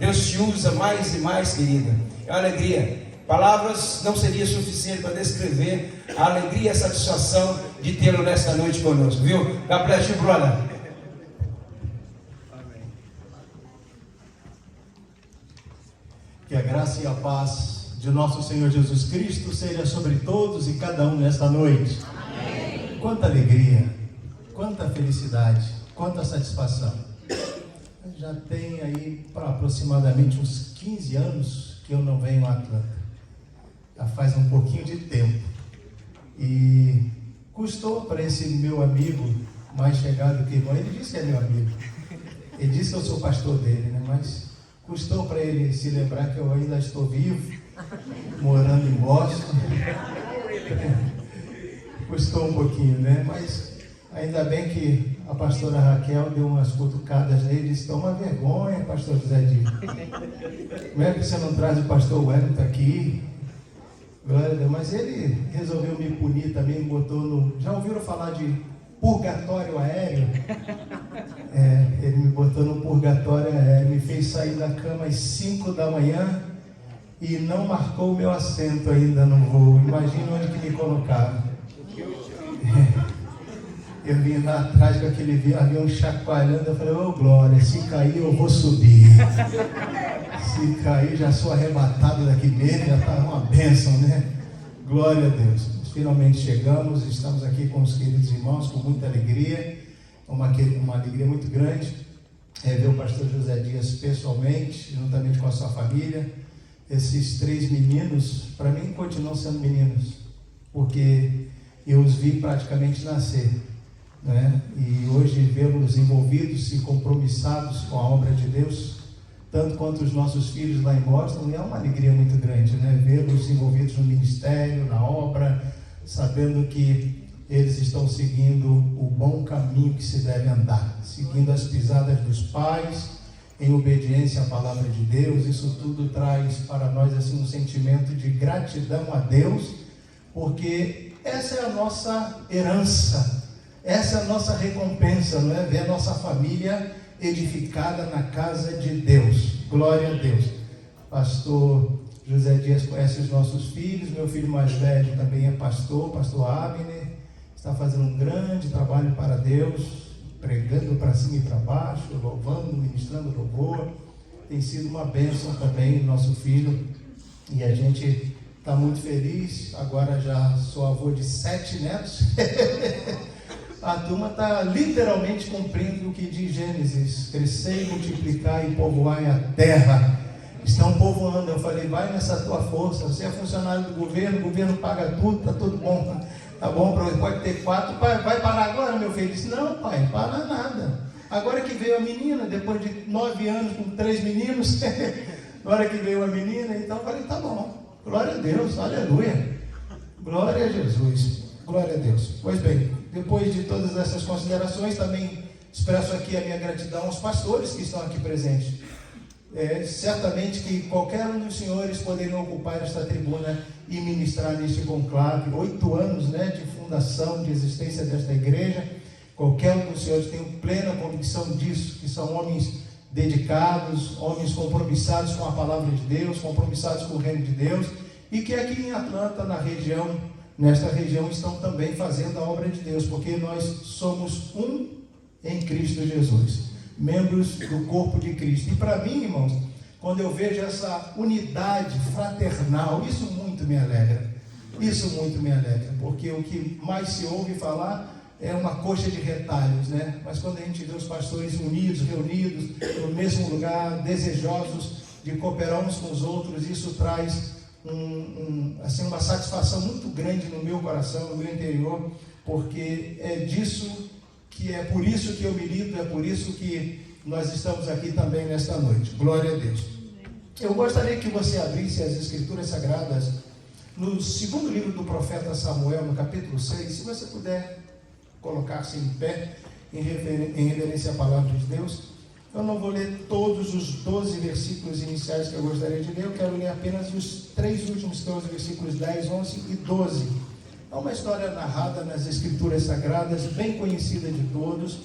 Deus te usa mais e mais, querida. É uma alegria. Palavras não seriam suficientes para descrever a alegria e a satisfação de tê-lo nesta noite conosco, viu? God bless you, brother. Que a graça e a paz de nosso Senhor Jesus Cristo seja sobre todos e cada um nesta noite. Amém. Quanta alegria, quanta felicidade, quanta satisfação. Já tem aí para aproximadamente uns 15 anos que eu não venho a Atlanta. Já faz um pouquinho de tempo. E custou para esse meu amigo mais chegado que irmão, ele disse que é meu amigo. Ele disse que eu sou pastor dele, né? Mas custou para ele se lembrar que eu ainda estou vivo, morando em Boston. Custou um pouquinho, né? Mas ainda bem que a pastora Raquel deu umas cutucadas nele e disse: toma vergonha, pastor José Dias. Como é que você não traz o pastor Wellington aqui? Glória a Deus. Mas ele resolveu me punir também, me botou no... Já ouviram falar de purgatório aéreo? Ele me botou no purgatório aéreo, me fez sair da cama às 5 da manhã e não marcou o meu assento ainda no voo. Imagina onde que me colocaram. Eu vim lá atrás com aquele avião chacoalhando, eu falei: ô glória, se cair eu vou subir. Se cair já sou arrebatado daqui mesmo, já está uma bênção, né? Glória a Deus. Finalmente chegamos, estamos aqui com os queridos irmãos, com muita alegria, uma alegria muito grande, ver o pastor José Dias pessoalmente, juntamente com a sua família. Esses 3 meninos, para mim, continuam sendo meninos, porque eu os vi praticamente nascer, né? E hoje vê-los envolvidos e compromissados com a obra de Deus, tanto quanto os nossos filhos lá em Boston, é uma alegria muito grande, né? Vê-los envolvidos no ministério, na obra, sabendo que eles estão seguindo o bom caminho que se deve andar, seguindo as pisadas dos pais, em obediência à palavra de Deus. Isso tudo traz para nós assim um sentimento de gratidão a Deus, porque essa é a nossa herança, essa é a nossa recompensa, não é? Ver a nossa família edificada na casa de Deus. Glória a Deus. Pastor José Dias conhece os nossos filhos, meu filho mais velho também é pastor Abner, está fazendo um grande trabalho para Deus, pregando para cima e para baixo, louvando, ministrando louvor. Tem sido uma bênção também nosso filho, e a gente está muito feliz. Agora já sou avô de 7 netos. A turma está literalmente cumprindo o que diz Gênesis: crescer, multiplicar e povoar a terra. Estão povoando. Eu falei: vai nessa tua força, você é funcionário do governo, o governo paga tudo, está tudo bom. Tá bom, pode ter 4, vai parar agora, meu filho? Disse: não, pai, para nada. Agora que veio a menina, depois de 9 anos com 3 meninos, agora que veio a menina, então eu falei: tá bom, glória a Deus, aleluia, glória a Jesus, glória a Deus. Pois bem, depois de todas essas considerações, também expresso aqui a minha gratidão aos pastores que estão aqui presentes. Certamente que qualquer um dos senhores poderiam ocupar esta tribuna e ministrar neste conclave. 8 anos, né, de fundação, de existência desta igreja. Qualquer um dos senhores tem plena convicção disso, que são homens dedicados, homens compromissados com a palavra de Deus, compromissados com o reino de Deus, e que aqui em Atlanta, nesta região, estão também fazendo a obra de Deus, porque nós somos um em Cristo Jesus, membros do corpo de Cristo. E para mim, irmãos, quando eu vejo essa unidade fraternal, isso muito me alegra, porque o que mais se ouve falar é uma coxa de retalhos, né? Mas quando a gente vê os pastores unidos, reunidos no mesmo lugar, desejosos de cooperar uns com os outros, isso traz assim, uma satisfação muito grande no meu coração, no meu interior, porque é por isso que eu milito, é por isso que nós estamos aqui também nesta noite. Glória a Deus. Eu gostaria que você abrisse as Escrituras Sagradas no 2º livro do profeta Samuel, no capítulo 6, se você puder colocar-se em pé em reverência à palavra de Deus. Eu não vou ler todos os 12 versículos iniciais que eu gostaria de ler, eu quero ler apenas os 3 últimos, que são os versículos 10, 11 e 12. É uma história narrada nas Escrituras Sagradas, bem conhecida de todos,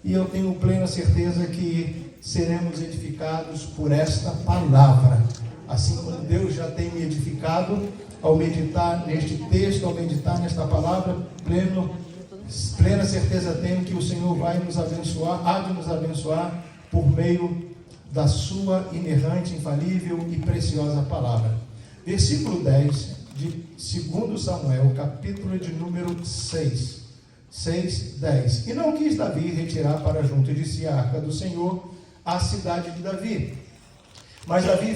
e eu tenho plena certeza que seremos edificados por esta palavra. Assim como Deus já tem me edificado ao meditar neste texto, ao meditar nesta palavra, plena certeza tenho que o Senhor vai nos abençoar, há de nos abençoar por meio da sua inerrante, infalível e preciosa palavra. Versículo 10 de 2 Samuel, capítulo de número 6, 10. E não quis Davi retirar para junto de si a arca do Senhor, a cidade de Davi. Mas Davi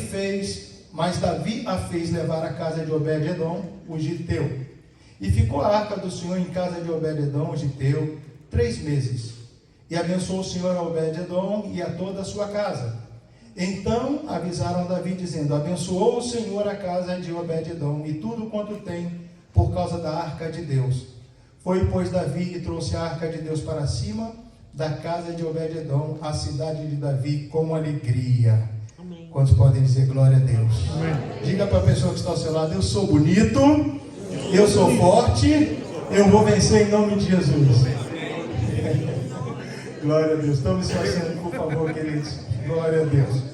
a fez levar à casa de Obed-edom, o giteu. E ficou a arca do Senhor em casa de Obed-edom, o giteu, 3 meses. E abençoou o Senhor a Obed-edom e a toda a sua casa. Então avisaram Davi, dizendo: abençoou o Senhor a casa de Obed-edom e tudo quanto tem, por causa da arca de Deus. Foi, pois, Davi e trouxe a arca de Deus para cima da casa de Obed-edom, a cidade de Davi, com alegria. Amém. Quantos podem dizer glória a Deus? Amém. Diga para a pessoa que está ao seu lado: eu sou bonito, eu sou forte, eu vou vencer em nome de Jesus. Glória a Deus. Tome sua assento, por favor, queridos. Glória a Deus.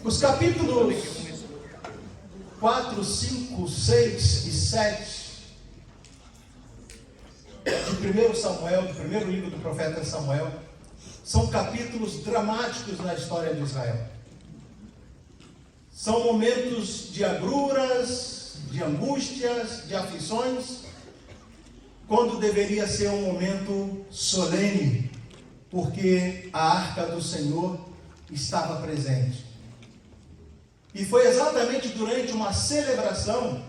Os capítulos 4, 5, 6 e 7 de 1 Samuel, do primeiro livro do profeta Samuel, são capítulos dramáticos na história de Israel. São momentos de agruras, de angústias, de aflições, quando deveria ser um momento solene, porque a arca do Senhor estava presente. E foi exatamente durante uma celebração,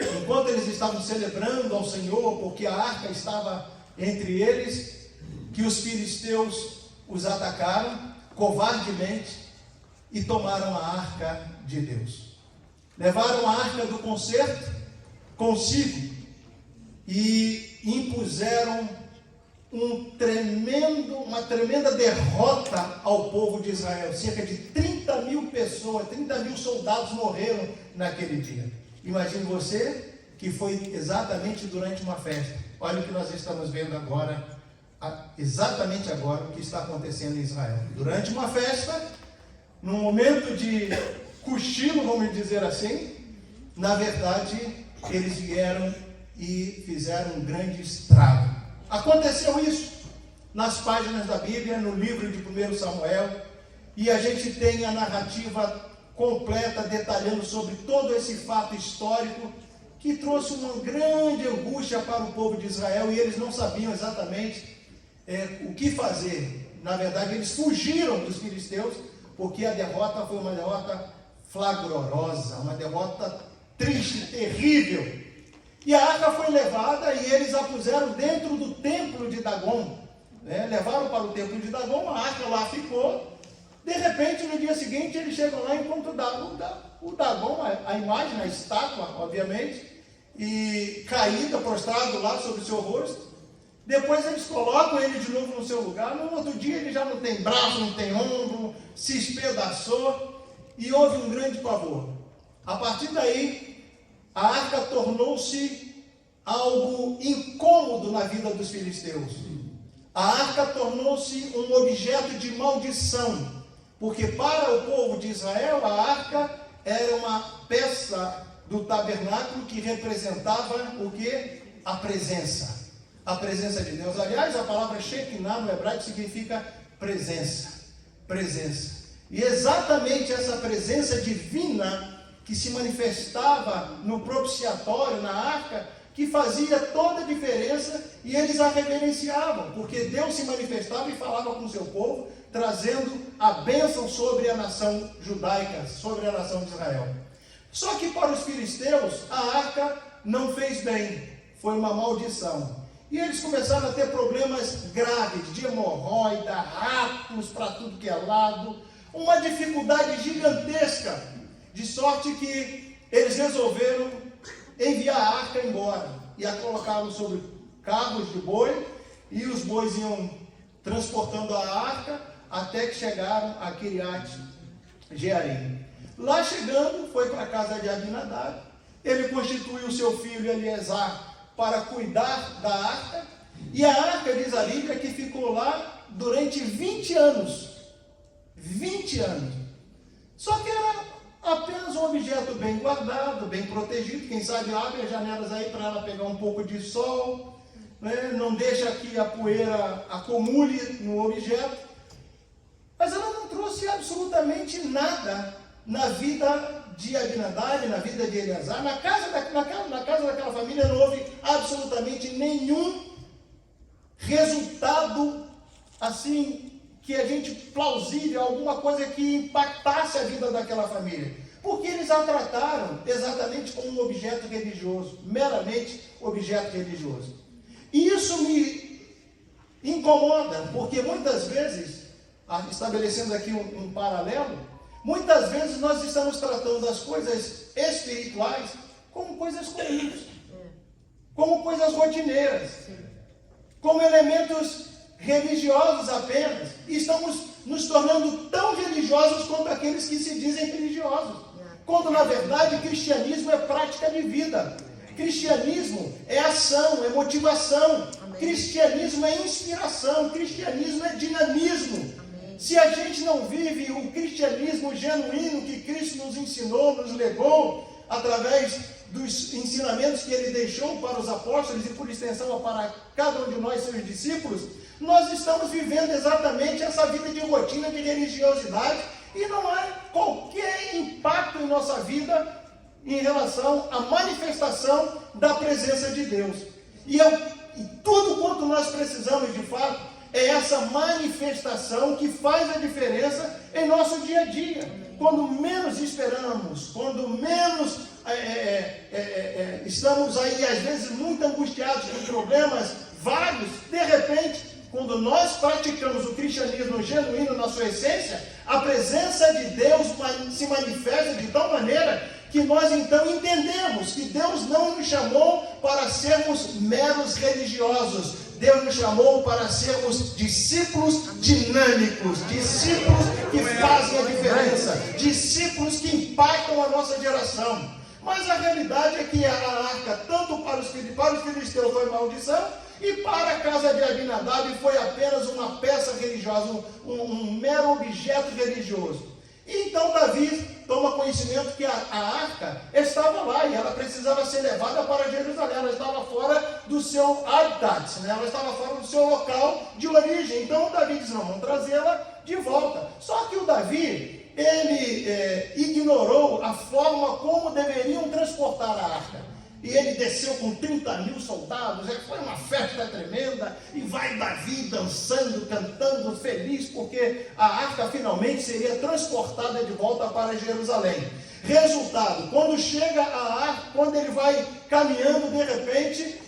enquanto eles estavam celebrando ao Senhor, porque a arca estava entre eles, que os filisteus os atacaram covardemente e tomaram a arca de Deus. Levaram a arca do concerto consigo e impuseram uma tremenda derrota ao povo de Israel. Cerca de 30 mil pessoas, 30 mil soldados morreram naquele dia. Imagine você que foi exatamente durante uma festa. Olha o que nós estamos vendo agora, exatamente agora, o que está acontecendo em Israel. Durante uma festa, num momento de cochilo, vamos dizer assim, na verdade, eles vieram e fizeram um grande estrago. Aconteceu isso nas páginas da Bíblia, no livro de 1 Samuel, e a gente tem a narrativa completa, detalhando sobre todo esse fato histórico, que trouxe uma grande angústia para o povo de Israel, e eles não sabiam exatamente o que fazer. Na verdade, eles fugiram dos filisteus, porque a derrota foi uma derrota flagrosa, uma derrota triste, terrível. E a arca foi levada e eles a puseram dentro do templo de Dagon. Levaram para o templo de Dagon, a arca lá ficou. De repente, no dia seguinte, eles chegam lá e encontram o Dagon, a imagem, a estátua, obviamente, e caída, prostrado lá sobre o seu rosto. Depois eles colocam ele de novo no seu lugar. No outro dia ele já não tem braço, não tem ombro, se espedaçou e houve um grande pavor. A partir daí, a arca tornou-se algo incômodo na vida dos filisteus. A arca tornou-se um objeto de maldição, porque para o povo de Israel a arca era uma peça do tabernáculo que representava o quê? A presença de Deus. Aliás, a palavra Shekinah no hebraico significa presença. E exatamente essa presença divina que se manifestava no propiciatório, na arca, que fazia toda a diferença, e eles a reverenciavam, porque Deus se manifestava e falava com o seu povo, trazendo a bênção sobre a nação judaica, sobre a nação de Israel. Só que para os filisteus, a arca não fez bem, foi uma maldição. E eles começaram a ter problemas graves, de hemorroida, ratos para tudo que é lado, uma dificuldade gigantesca, de sorte que eles resolveram enviar a arca embora e a colocá-lo sobre carros de boi, e os bois iam transportando a arca até que chegaram a Kiriat Jearim. Lá chegando, foi para a casa de Abinadab. Ele constituiu seu filho Eleazar para cuidar da arca, e a arca, diz a Bíblia, que ficou lá durante 20 anos. 20 anos. Só que era apenas um objeto bem guardado, bem protegido. Quem sabe abre as janelas aí para ela pegar um pouco de sol, né? Não deixa que a poeira acumule no objeto. Mas ela não trouxe absolutamente nada na vida de Abinadab, na vida de Eleazar. Na casa daquela família não houve absolutamente nenhum resultado assim que a gente plausível, alguma coisa que impactasse a vida daquela família, porque eles a trataram exatamente como um objeto religioso, meramente objeto religioso. E isso me incomoda, porque muitas vezes, estabelecendo aqui um paralelo, muitas vezes nós estamos tratando as coisas espirituais como coisas comuns, como coisas rotineiras, como elementos religiosos apenas, e estamos nos tornando tão religiosos quanto aqueles que se dizem religiosos, quando na verdade cristianismo é prática de vida, cristianismo é ação, é motivação, cristianismo é inspiração, cristianismo é dinamismo. Se a gente não vive o cristianismo genuíno que Cristo nos ensinou, nos legou, através dos ensinamentos que Ele deixou para os apóstolos e por extensão para cada um de nós, seus discípulos, nós estamos vivendo exatamente essa vida de rotina, de religiosidade, e não há qualquer impacto em nossa vida em relação à manifestação da presença de Deus. E tudo quanto nós precisamos de fato é essa manifestação que faz a diferença em nosso dia a dia. Quando menos esperamos, quando menos estamos aí às vezes muito angustiados com problemas vários, de repente, quando nós praticamos o cristianismo genuíno na sua essência, a presença de Deus se manifesta de tal maneira que nós então entendemos que Deus não nos chamou para sermos meros religiosos. Deus nos chamou para sermos discípulos dinâmicos, discípulos que fazem a diferença, discípulos que impactam a nossa geração. Mas a realidade é que a arca, tanto para os filisteus foi maldição, e para a casa de Abinadab foi apenas uma peça religiosa, um mero objeto religioso. E então Davi toma conhecimento que a arca estava lá e ela precisava ser levada para Jerusalém. Ela estava fora do seu habitat, né? Ela estava fora do seu local de origem. Então Davi diz, não, vamos trazê-la de volta. Só que o Davi, ele ignorou a forma como deveriam transportar a arca. E ele desceu com 30.000 soldados, foi uma festa tremenda, e vai Davi dançando, cantando, feliz, porque a arca finalmente seria transportada de volta para Jerusalém. Resultado, quando chega a arca, quando ele vai caminhando, de repente,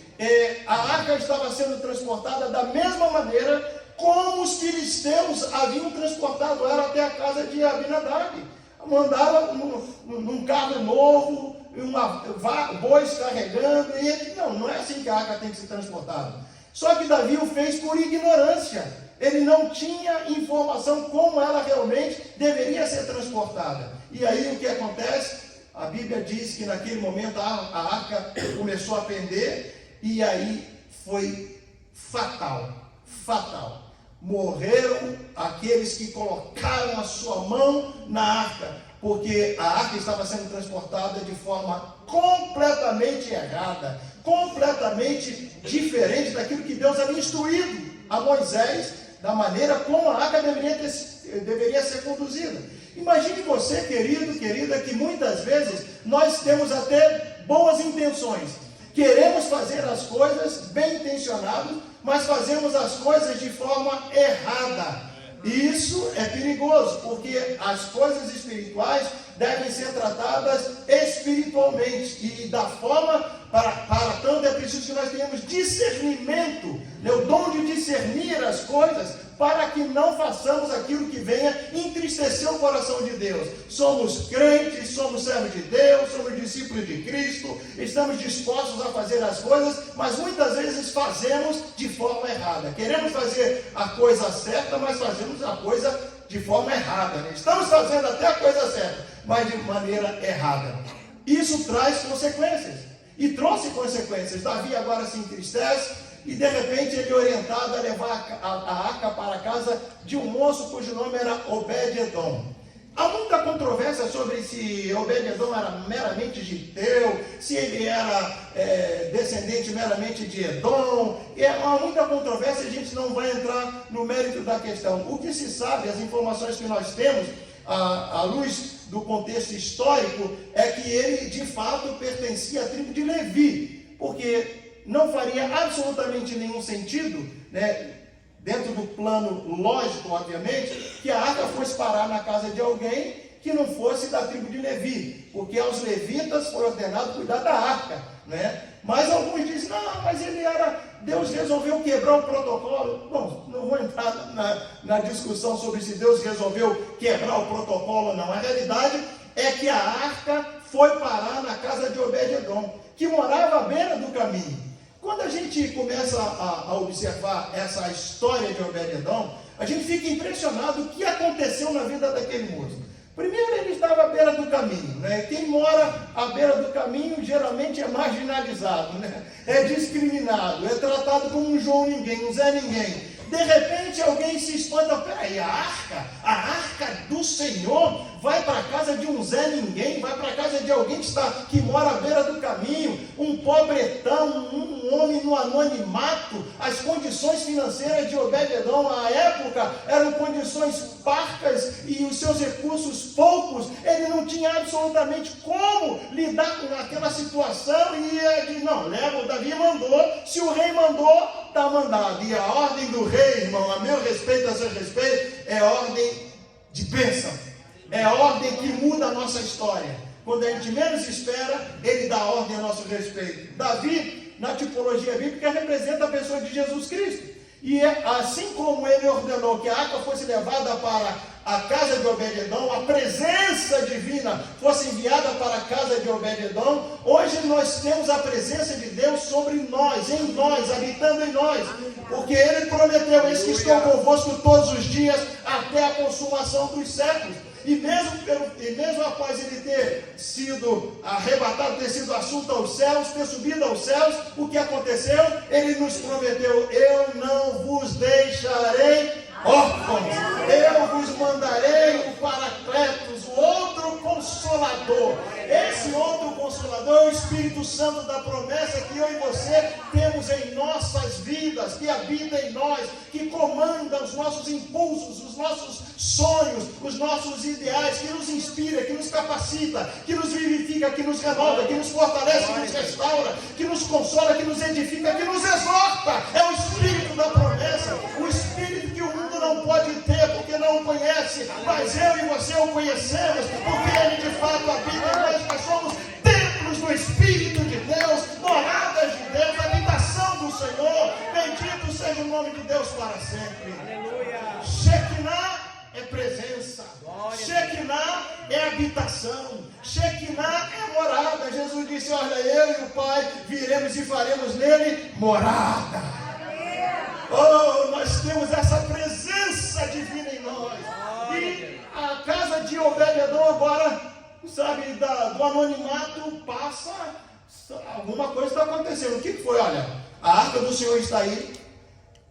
a arca estava sendo transportada da mesma maneira como os filisteus haviam transportado ela até a casa de Abinadab. Mandaram num carro novo, bois carregando, e ele, não é assim que a arca tem que ser transportada. Só que Davi o fez por ignorância. Ele não tinha informação como ela realmente deveria ser transportada. E aí o que acontece? A Bíblia diz que naquele momento a arca começou a pender, e aí foi fatal. Morreram aqueles que colocaram a sua mão na arca, porque a arca estava sendo transportada de forma completamente errada, completamente diferente daquilo que Deus havia instruído a Moisés, da maneira como a arca deveria ser conduzida. Imagine você, querido, querida, que muitas vezes nós temos até boas intenções, queremos fazer as coisas bem intencionados, mas fazemos as coisas de forma errada. Isso é perigoso, porque as coisas espirituais devem ser tratadas espiritualmente, e da forma, para tanto é preciso que nós tenhamos discernimento, o dom de discernir as coisas, para que não façamos aquilo que venha entristecer o coração de Deus. Somos crentes, somos servos de Deus, somos discípulos de Cristo, estamos dispostos a fazer as coisas, mas muitas vezes fazemos de forma errada. Queremos fazer a coisa certa, mas fazemos a coisa de forma errada, né? Estamos fazendo até a coisa certa, mas de maneira errada. Isso traz consequências, e trouxe consequências. Davi agora se entristece, e de repente ele é orientado a levar a arca para a casa de um moço cujo nome era Obed-Edom. Há muita controvérsia sobre se Obed-Edom era meramente giteu, se ele era descendente meramente de Edom. Há muita controvérsia e a gente não vai entrar no mérito da questão. O que se sabe, as informações que nós temos, à luz do contexto histórico, é que ele de fato pertencia à tribo de Levi, porque não faria absolutamente nenhum sentido, né, dentro do plano lógico, obviamente, que a arca fosse parar na casa de alguém que não fosse da tribo de Levi, porque aos levitas foi ordenado cuidar da arca, né? Mas alguns dizem, não, mas ele era, Deus resolveu quebrar o protocolo. Bom, não vou entrar na discussão sobre se Deus resolveu quebrar o protocolo ou não. A realidade é que a arca foi parar na casa de Obed-Edom, que morava à beira do caminho. Quando a gente começa a observar essa história de Obed-Edom, a gente fica impressionado o que aconteceu na vida daquele moço. Primeiro, ele estava à beira do caminho, né? Quem mora à beira do caminho geralmente é marginalizado, né? É discriminado, é tratado como um João Ninguém, um Zé Ninguém. De repente alguém se espanta, peraí, a arca do Senhor vai para a casa de um Zé Ninguém, vai para a casa de alguém que mora à beira do caminho, um pobretão, um homem no anonimato. As condições financeiras de Obed-Edom à época eram condições parcas e os seus recursos poucos. Ele não tinha absolutamente como lidar com aquela situação e ele diz, não, leva, o Davi mandou, se o rei mandou, está mandado. E a ordem do rei, irmão, a meu respeito, a seu respeito, é ordem de bênção. É a ordem que muda a nossa história. Quando a gente menos espera, ele dá ordem a nosso respeito. Davi, na tipologia bíblica, representa a pessoa de Jesus Cristo. E assim como ele ordenou que a arca fosse levada para a casa de Obed-Edom, a presença divina fosse enviada para a casa de Obed-Edom, hoje nós temos a presença de Deus sobre nós, em nós, habitando em nós. Porque ele prometeu, eis que estou convosco todos os dias, até a consumação dos séculos. E mesmo após ele ter sido arrebatado, ter sido assunto aos céus, ter subido aos céus, o que aconteceu? Ele nos prometeu, eu não vos deixarei órfãos, eu vos mandarei o Paracletos, o outro Consolador. Esse outro Consolador é o Espírito Santo da promessa que eu e você temos em nossas vidas, que habita em nós, que comanda os nossos impulsos, os nossos sonhos, os nossos ideais, que nos inspira, que nos capacita, que nos vivifica, que nos renova, que nos fortalece, que nos restaura, que nos consola, que nos edifica, que nos exorta. É o Espírito da promessa, o Espírito que o mundo não pode ter porque não o conhece, mas eu e você o conhecemos, porque ele de fato habita em nós. Nós somos templos do Espírito de Deus, moradas de Deus, habitação do Senhor. Bendito seja o nome de Deus para sempre. Aleluia. Shekinah é presença, Shekinah é habitação, Shekinah é morada. Jesus disse, olha, eu e o Pai viremos e faremos nele morada. Oh, nós temos essa presença divina em nós. E a casa de Obed-Edom agora, sabe, do anonimato passa, alguma coisa está acontecendo. O que foi? Olha, a arca do Senhor está aí.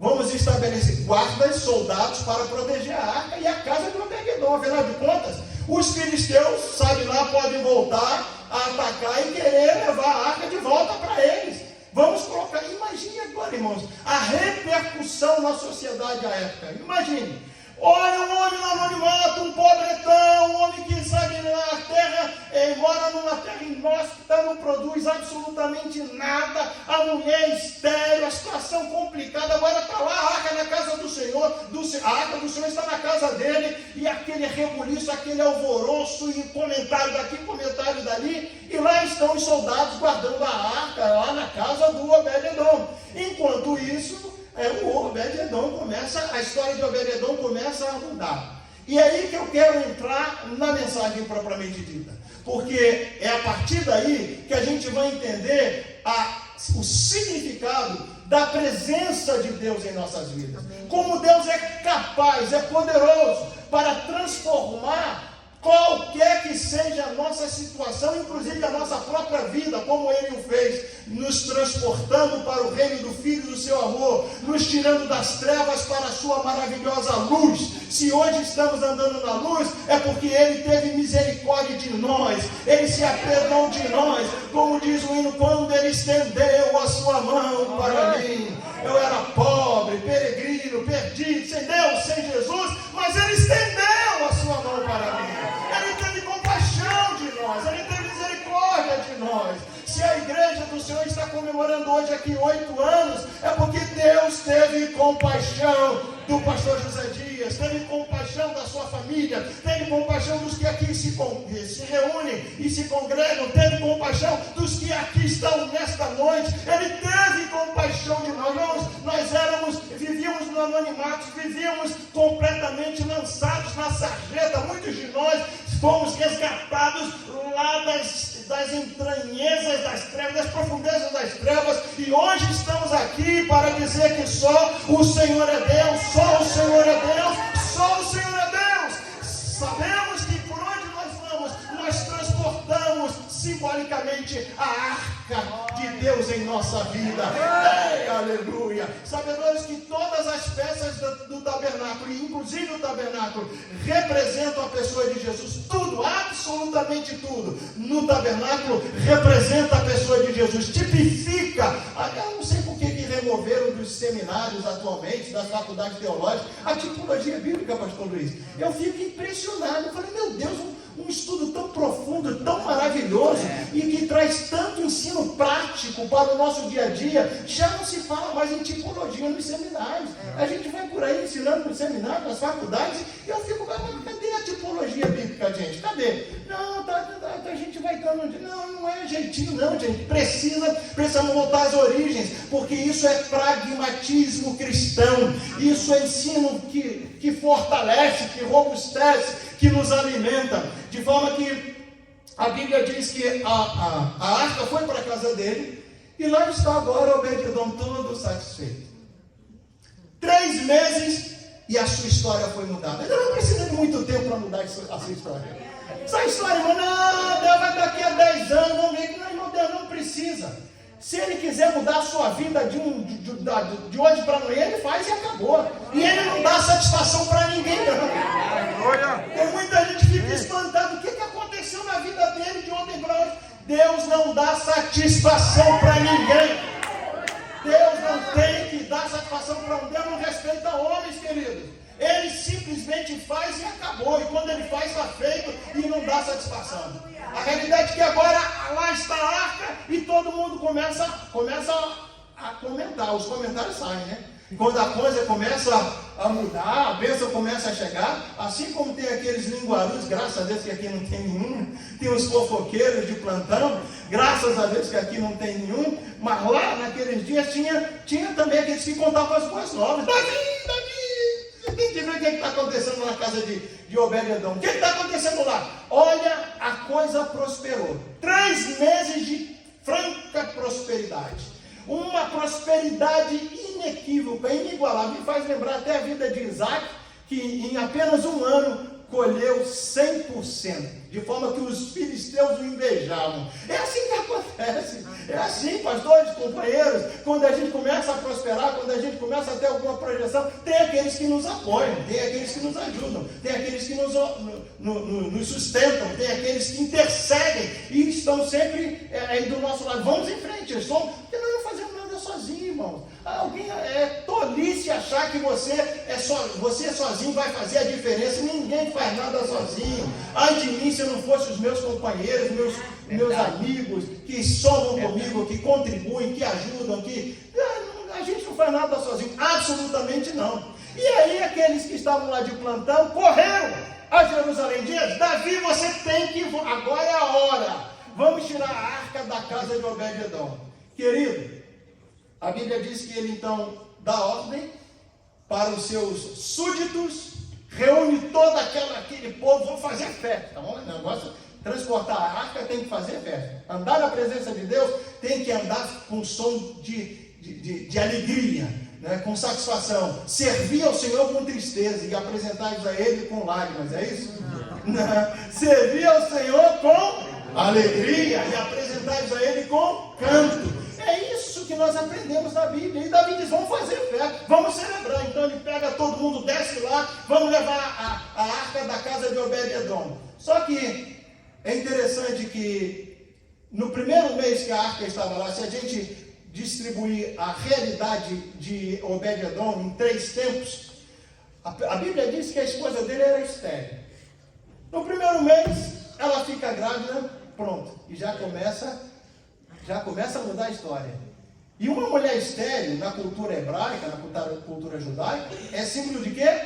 Vamos estabelecer guardas, soldados para proteger a arca e a casa de Obed-Edom. Afinal de contas, os filisteus, sabe lá, podem voltar a atacar e querer levar a arca de volta para eles. Vamos colocar, imagine agora, irmãos, a repercussão na sociedade à época. Imagine, olha um homem no anonimato, um pobretão, um homem que sabe na terra, mora numa terra inóspita, não produz absolutamente nada, a mulher estéril, a situação complicada, agora está lá a arca na casa do Senhor, a arca do Senhor está na casa dele, e aquele rebuliço, aquele alvoroço, e comentário daqui, comentário dali, e lá estão os soldados guardando a arca, lá na casa do Obed-Edom. Enquanto isso, o Obed-Edom começa, a história de Obed-Edom começa a mudar. E é aí que eu quero entrar na mensagem propriamente dita, porque é a partir daí que a gente vai entender o significado da presença de Deus em nossas vidas. Como Deus é capaz, é poderoso para transformar qualquer que seja a nossa situação, inclusive a nossa própria vida, como Ele o fez, nos transportando para o reino do Filho do seu amor, nos tirando das trevas para a sua maravilhosa luz. Se hoje estamos andando na luz, é porque Ele teve misericórdia de nós, Ele se apertou de nós, como diz o hino, quando Ele estendeu a sua mão para mim. Eu era pobre, peregrino, perdido, sem Deus, sem Jesus, mas Ele estendeu a sua mão para mim. Ele teve compaixão de nós, Ele teve misericórdia de nós. Se a igreja do Senhor está comemorando hoje aqui 8 anos, é porque Deus teve compaixão do pastor José Dias, teve compaixão da sua família, teve compaixão dos que aqui se reúnem e se congregam, teve compaixão dos que aqui estão nesta noite. Ele teve compaixão de nós. Nós vivíamos no anonimato, vivíamos completamente lançados na sarjeta. Muitos de nós fomos resgatados lá das entranhezas das trevas, das profundezas das trevas, e hoje estamos aqui para dizer que só o Senhor é Deus, só o Senhor é Deus, só o Senhor é Deus. Sabemos que por onde nós vamos, nós transportamos simbolicamente a arca de Deus em nossa vida. Ei, aleluia! Sabedores que todas as peças do tabernáculo, inclusive o tabernáculo, representam a pessoa de Jesus. Tudo, absolutamente tudo, no tabernáculo representa a pessoa de Jesus, tipifica. Eu não sei por que removeram dos seminários atualmente, das faculdades teológicas, a tipologia bíblica, pastor Luiz. Eu fico impressionado. Eu falei, meu Deus, um estudo tão profundo, tão maravilhoso, e que traz tanto ensino prático para o nosso dia a dia. Já não se fala mais em tipologia nos seminários. A gente vai por aí ensinando nos seminários, nas faculdades, e eu fico, mas cadê a tipologia bíblica, gente? Cadê? Não, a gente vai dando. Não é jeitinho, não, gente. Precisamos voltar às origens, porque isso é pragmatismo cristão. Isso é ensino que fortalece, que robustece, que nos alimenta, de forma que a Bíblia diz que a arca foi para a casa dele, e lá está agora Obed-edom todo satisfeito. 3 meses e a sua história foi mudada. Ele não precisa de muito tempo para mudar a sua história. Essa história, irmão, não, vai daqui a 10 anos, vamos ver que não, Deus não precisa. Se Ele quiser mudar a sua vida de hoje para amanhã, Ele faz e acabou. E Ele não dá satisfação para ninguém, não. Tem muita gente que fica espantado. O que aconteceu na vida dele de ontem para hoje? Deus não dá satisfação para ninguém. Deus não tem que dar satisfação para um. Deus não respeita homens, queridos. Ele simplesmente faz e acabou. E quando Ele faz, está feito e não dá satisfação. A realidade é que agora lá está a arca e todo mundo começa a comentar. Os comentários saem, né? Quando a coisa começa a mudar, a bênção começa a chegar, assim como tem aqueles linguarus, graças a Deus que aqui não tem nenhum, tem os fofoqueiros de plantão, graças a Deus que aqui não tem nenhum, mas lá naqueles dias tinha também aqueles que contavam as boas novas. Davi! Você tem que ver o que está acontecendo na casa de Obed-edom. O que está acontecendo lá? Olha, a coisa prosperou. 3 meses de franca prosperidade. Uma prosperidade inequívoca, inigualável. Me faz lembrar até a vida de Isaac, que em apenas 1 ano colheu 100%, de forma que os filisteus o invejavam. É assim que acontece. É assim, pastores, companheiros, quando a gente começa a prosperar, quando a gente começa a ter alguma projeção, tem aqueles que nos apoiam, tem aqueles que nos ajudam, tem aqueles que nos sustentam, tem aqueles que intercedem e estão sempre aí do nosso lado. Vamos em frente, porque nós não fazemos nada sozinho, irmãos. Alguém é tolice achar que você sozinho vai fazer a diferença. Ninguém faz nada sozinho. Ai de mim se não fosse os meus companheiros, meus amigos que somam comigo, que contribuem, que ajudam, a gente não faz nada sozinho, absolutamente não. E aí aqueles que estavam lá de plantão correram a Jerusalém, diz: Davi, você tem que, agora é a hora, vamos tirar a arca da casa de Obed-edom. Querido, a Bíblia diz que ele então dá ordem para os seus súditos, reúne todo aquele povo, vão fazer festa. O negócio, transportar a arca tem que fazer festa. Andar na presença de Deus tem que andar com som de alegria. né, com satisfação. Servir ao Senhor com tristeza e apresentar-vos a Ele com lágrimas, é isso? Não. Servir ao Senhor com alegria e apresentar-vos a Ele com canto. É isso que nós aprendemos na Bíblia. E Davi diz, vamos fazer festa, vamos celebrar. Então ele pega todo mundo, desce lá, vamos levar a arca da casa de Obed-Edom. Só que é interessante que no primeiro mês que a arca estava lá, se a gente distribuir a realidade de Obed-Edom em 3 tempos, a Bíblia diz que a esposa dele era estéril. No primeiro mês, ela fica grávida, pronto, e já começa a mudar a história. E uma mulher estéril, na cultura hebraica, na cultura judaica, é símbolo de quê?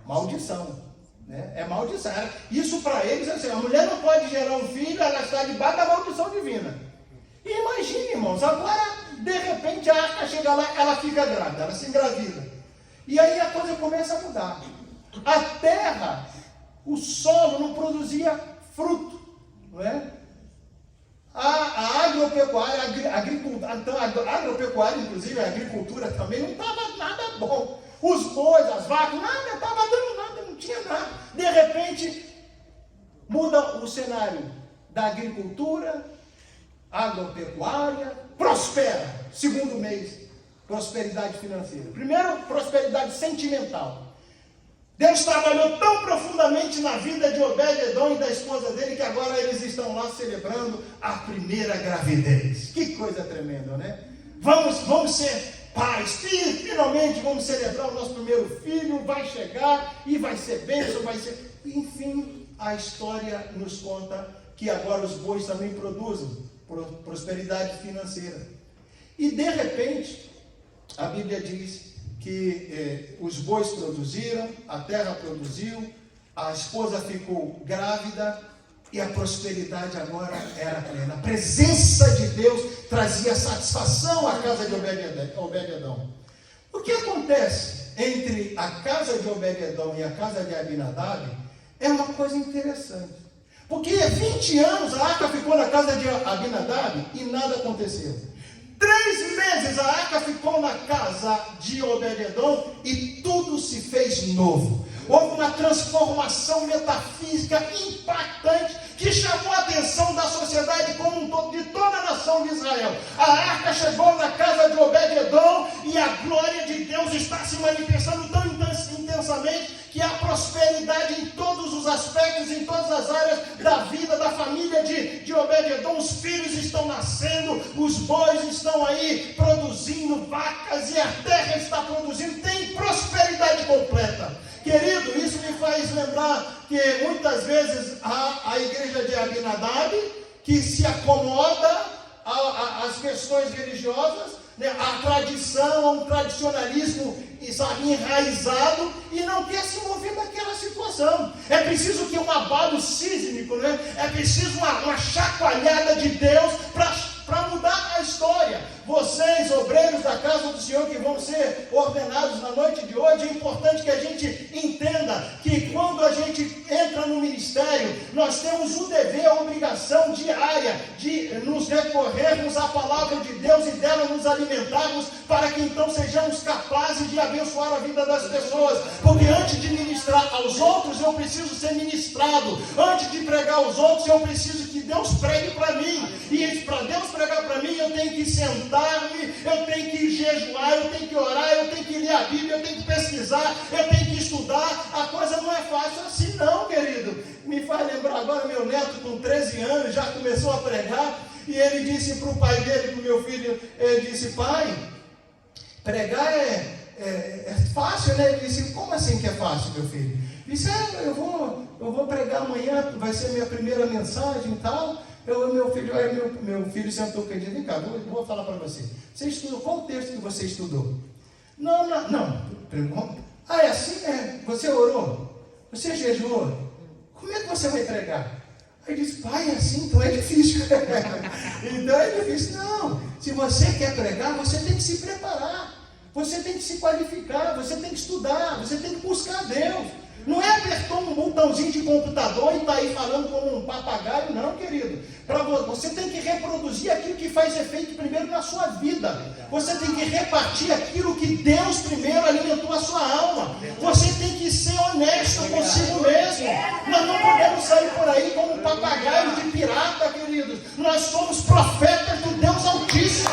Maldição. Né? É maldição. Isso para eles é assim, a mulher não pode gerar um filho, ela está debaixo da maldição divina. E imagine, irmãos, agora, de repente, a arca chega lá, ela fica grávida, ela se engravida. E aí a coisa começa a mudar. A terra, o solo não produzia fruto, não é? A agropecuária, a agropecuária, inclusive a agricultura também, não estava nada bom. Os bois, as vacas, nada, estava dando nada, não tinha nada. De repente, muda o cenário da agricultura, agropecuária, prospera. Segundo mês, prosperidade financeira. Primeiro, prosperidade sentimental. Deus trabalhou tão profundamente na vida de Obed-Edom e da esposa dele que agora eles estão lá celebrando a primeira gravidez. Que coisa tremenda, né? Vamos ser pais, finalmente vamos celebrar o nosso primeiro filho, vai chegar e vai ser bênção, vai ser... Enfim, a história nos conta que agora os bois também produzem prosperidade financeira. E de repente, a Bíblia diz que os bois produziram, a terra produziu, a esposa ficou grávida e a prosperidade agora era plena. A presença de Deus trazia satisfação à casa de Obed-Edom. O que acontece entre a casa de Obed-Edom e a casa de Abinadab é uma coisa interessante. Porque 20 anos a arca ficou na casa de Abinadab e nada aconteceu. 3 meses a arca ficou na casa de Obed-Edom e tudo se fez novo. Houve uma transformação metafísica impactante que chamou a atenção da sociedade como um todo, de toda a nação de Israel. A arca chegou na casa de Obed-Edom e a glória de Deus está se manifestando tão intensamente que há prosperidade em todos os aspectos, em todas as áreas da vida, da família de Obed-Edom. Os filhos estão nascendo, os bois estão aí produzindo vacas e a terra está produzindo, tem prosperidade completa. Querido, isso me faz lembrar que muitas vezes a igreja de Abinadab, que se acomoda às questões religiosas, né, a tradição, um tradicionalismo enraizado e não quer se mover daquela situação. É preciso que um abalo sísmico, né? É preciso uma chacoalhada de Deus para mudar a história. Vocês, obreiros da casa do Senhor, que vão ser ordenados na noite de hoje, é importante que a gente entenda que quando a gente entra no ministério, nós temos o dever, a obrigação diária de nos recorrermos à palavra de Deus e dela nos alimentarmos, para que então sejamos capazes de abençoar a vida das pessoas. Porque antes de ministrar aos outros, eu preciso ser ministrado. Antes de pregar aos outros, eu preciso que Deus pregue para mim. E para Deus pregar para mim, eu tenho que sentar, eu tenho que jejuar, eu tenho que orar, eu tenho que ler a Bíblia, eu tenho que pesquisar, eu tenho que estudar. A coisa não é fácil assim não, querido. Me faz lembrar agora, meu neto com 13 anos já começou a pregar, e ele disse para o pai dele, para o meu filho, ele disse: pai, pregar é fácil, né? Ele disse: como assim que é fácil, meu filho? Ele disse: eu vou pregar amanhã, vai ser minha primeira mensagem e tal. Meu filho sentou com ele e disse: vem cá, eu vou falar para você. Você estudou, qual texto que você estudou? Não. É assim? Você orou? Você jejuou? Como é que você vai pregar? Aí ele disse: pai, é assim, então é difícil. Então é difícil. Não, se você quer pregar, você tem que se preparar. Você tem que se qualificar, você tem que estudar, você tem que buscar Deus. Não é apertou um botãozinho de computador e está aí falando como um papagaio, não, querido. Você tem que reproduzir aquilo que faz efeito primeiro na sua vida. Você tem que repartir aquilo que Deus primeiro alimentou a sua alma. Você tem que ser honesto consigo mesmo. Nós não podemos sair por aí como um papagaio de pirata, queridos. Nós somos profetas do Deus Altíssimo.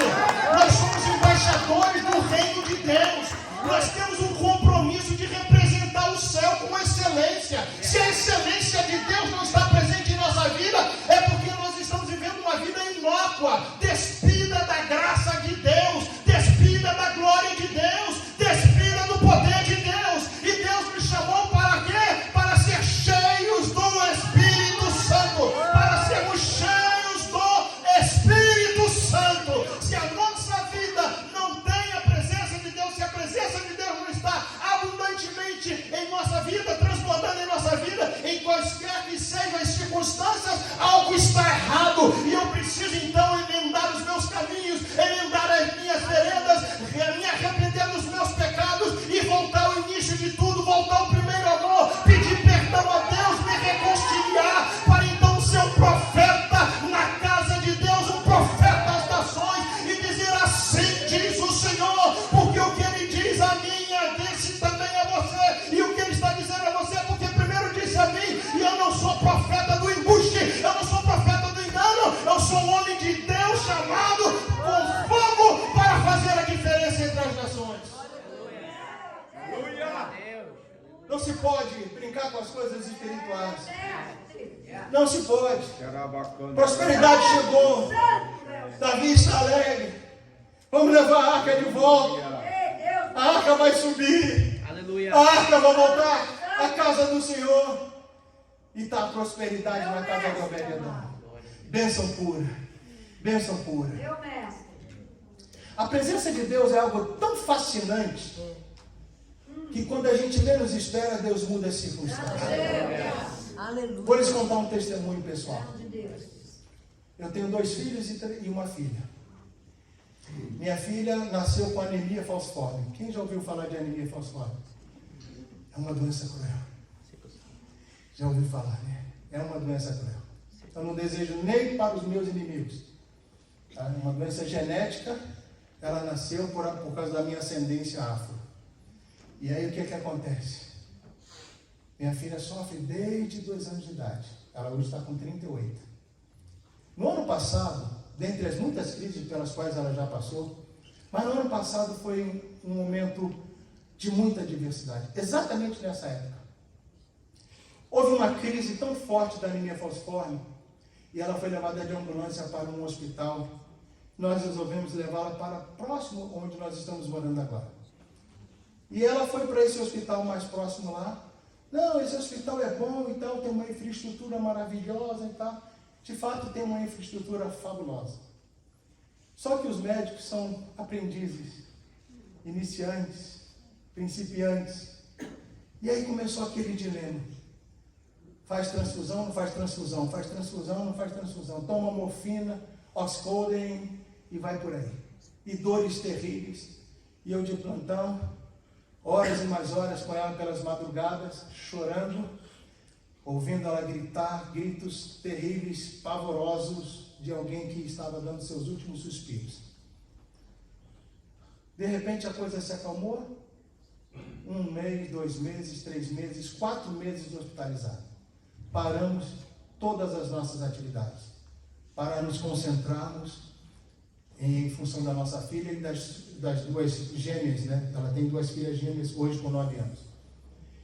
Nós somos embaixadores do reino de Deus. Nós temos um compromisso de representar o céu com excelência. Se a excelência de Deus não está presente em nossa vida, é porque nós estamos vivendo uma vida inócua, despida da graça de Deus, despida da glória de Deus, despida do poder de Deus. E Deus nos chamou para quê? Para ser cheios do Espírito Santo, para sermos cheios do Espírito Santo. Se a nossa vida não tem a presença de Deus, se a presença de Deus não está abundantemente em nossa vida, transbordando em nossa vida, em quaisquer que sejam as circunstâncias, algo está errado. E eu preciso então emendar os meus caminhos, emendar as minhas veredas, me arrepender dos meus pecados e voltar ao início de tudo, voltar ao primeiro amor, pedir perdão a Deus, me reconciliar, para então ser um profeta na casa de Deus, um profeta às nações, e dizer assim diz o Senhor, porque o que Ele diz a mim, disse também a você, e o que Ele está dizendo a você, porque primeiro disse a mim, e eu não sou profeta do embuste, eu não sou profeta do engano, eu sou um homem de Deus chamado com fogo para fazer a diferença entre as nações. Não se pode brincar com as coisas espirituais. Não se pode. Prosperidade chegou. Davi está alegre. Vamos levar a arca de volta. A arca vai subir. A arca vai voltar à casa do Senhor. E está a prosperidade na casa do Obed-Edom. Bênção pura. Bênção pura. A presença de Deus é algo tão fascinante que quando a gente menos espera, Deus muda as circunstâncias. Vou lhes contar um testemunho pessoal. Eu tenho 2 filhos e uma filha. Minha filha nasceu com anemia falciforme. Quem já ouviu falar de anemia falciforme? É uma doença cruel. Já ouviu falar, né? É uma doença cruel. Eu não desejo nem para os meus inimigos. É uma doença genética. Ela nasceu por causa da minha ascendência afro. E aí o que acontece? Minha filha sofre desde 2 anos de idade. Ela hoje está com 38. No ano passado, dentre as muitas crises pelas quais ela já passou, mas no ano passado foi um momento de muita diversidade. Exatamente nessa época. Houve uma crise tão forte da anemia falciforme e ela foi levada de ambulância para um hospital. Nós resolvemos levá-la para próximo onde nós estamos morando agora. E ela foi para esse hospital mais próximo lá. Não, esse hospital é bom e tal, tem uma infraestrutura maravilhosa e tal. De fato, tem uma infraestrutura fabulosa. Só que os médicos são aprendizes, iniciantes, principiantes. E aí começou aquele dilema. Faz transfusão, não faz transfusão, faz transfusão, não faz transfusão. Toma morfina, oxcoden e vai por aí. E dores terríveis. E eu de plantão, horas e mais horas com ela pelas madrugadas, chorando, ouvindo ela gritar, gritos terríveis, pavorosos, de alguém que estava dando seus últimos suspiros. De repente a coisa se acalmou. 1 mês, 2 meses, 3 meses, 4 meses hospitalizado. Paramos todas as nossas atividades para nos concentrarmos em função da nossa filha e das 2 gêmeas, né? Ela tem 2 filhas gêmeas hoje com 9 anos.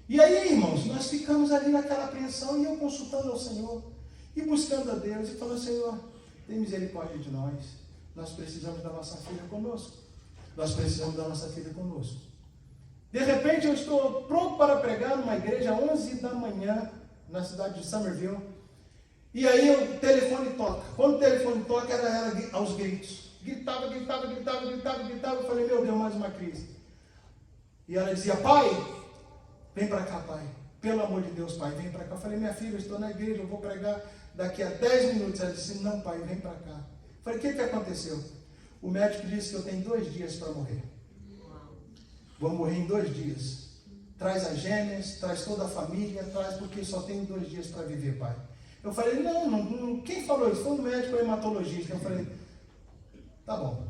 E aí, irmãos, nós ficamos ali naquela apreensão e eu consultando ao Senhor e buscando a Deus e falando: Senhor, tem misericórdia de nós. Nós precisamos da nossa filha conosco. Nós precisamos da nossa filha conosco. De repente eu estou pronto para pregar numa igreja às 11 da manhã na cidade de Somerville. E aí o telefone toca. Quando o telefone toca, era ela aos gritos. Gritava. Eu falei: meu Deus, mais uma crise. E ela dizia: pai, vem para cá, pai. Pelo amor de Deus, pai, vem para cá. Eu falei: minha filha, eu estou na igreja, eu vou pregar daqui a 10 minutos. Ela disse: não, pai, vem para cá. Eu falei: o que aconteceu? O médico disse que eu tenho 2 dias para morrer. Vou morrer em 2 dias. traz as gêmeas, traz toda a família, traz porque só tem 2 dias para viver, pai. Eu falei, não, quem falou isso? Foi um médico hematologista. Eu falei, tá bom.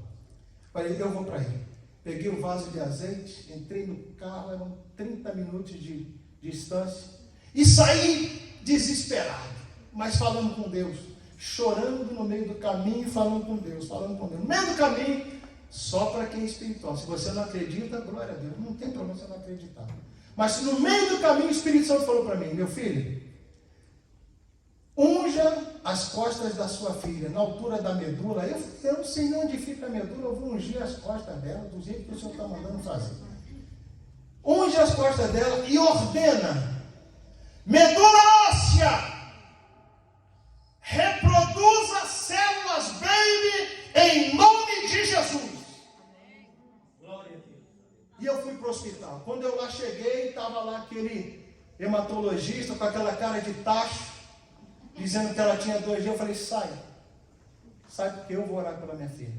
Falei, eu vou para aí. Peguei o vaso de azeite, entrei no carro, eram 30 minutos de distância, e saí desesperado, mas falando com Deus, chorando no meio do caminho, falando com Deus, no meio do caminho, só para quem é espiritual. Se você não acredita, glória a Deus, não tem problema você não acreditar. Mas no meio do caminho, o Espírito Santo falou para mim, meu filho, unja as costas da sua filha, na altura da medula. Eu não sei nem onde fica a medula, eu vou ungir as costas dela, do jeito que o Senhor está mandando fazer. Unge as costas dela e ordena, medula óssea, reproduza células baby em nome de Jesus. Glória a Deus. E eu fui para o hospital. Quando eu lá cheguei, estava lá aquele hematologista com aquela cara de tacho, dizendo que ela tinha 2 dias. Eu falei, sai porque eu vou orar pela minha filha.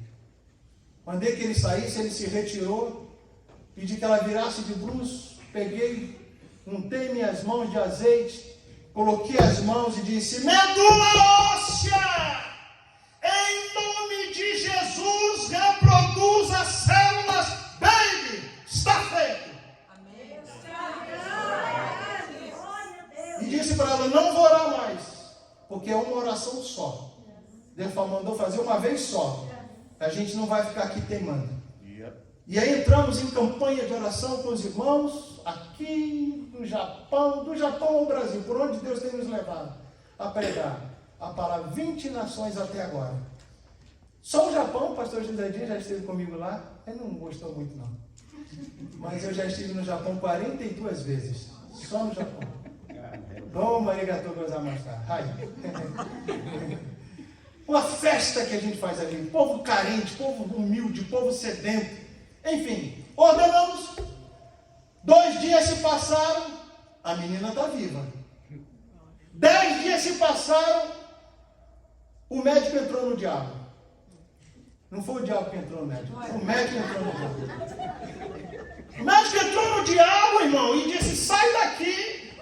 Mandei que ele saísse, ele se retirou, pedi que ela virasse de bruços, peguei, untei minhas mãos de azeite, coloquei as mãos e disse, medula óssea, em nome de Jesus, reproduza células baby, está feito. Amém. E disse para ela, não vou orar mais, porque é uma oração só. Deus mandou fazer uma vez só. A gente não vai ficar aqui teimando. E aí entramos em campanha de oração com os irmãos, aqui do Japão ao Brasil, por onde Deus tem nos levado a pregar a palavra, 20 nações até agora. Só o Japão, o pastor José Dias já esteve comigo lá, ele não gostou muito não. Mas eu já estive no Japão 42 vezes, só no Japão. Arigatou gozaimasu. Uma festa que a gente faz ali, povo carente, povo humilde, povo sedento. Enfim, ordenamos, 2 dias se passaram, a menina está viva. 10 dias se passaram, o médico entrou no diabo. Não foi o diabo que entrou no médico, o médico entrou no diabo. O médico entrou no diabo, irmão, e disse, sai daqui,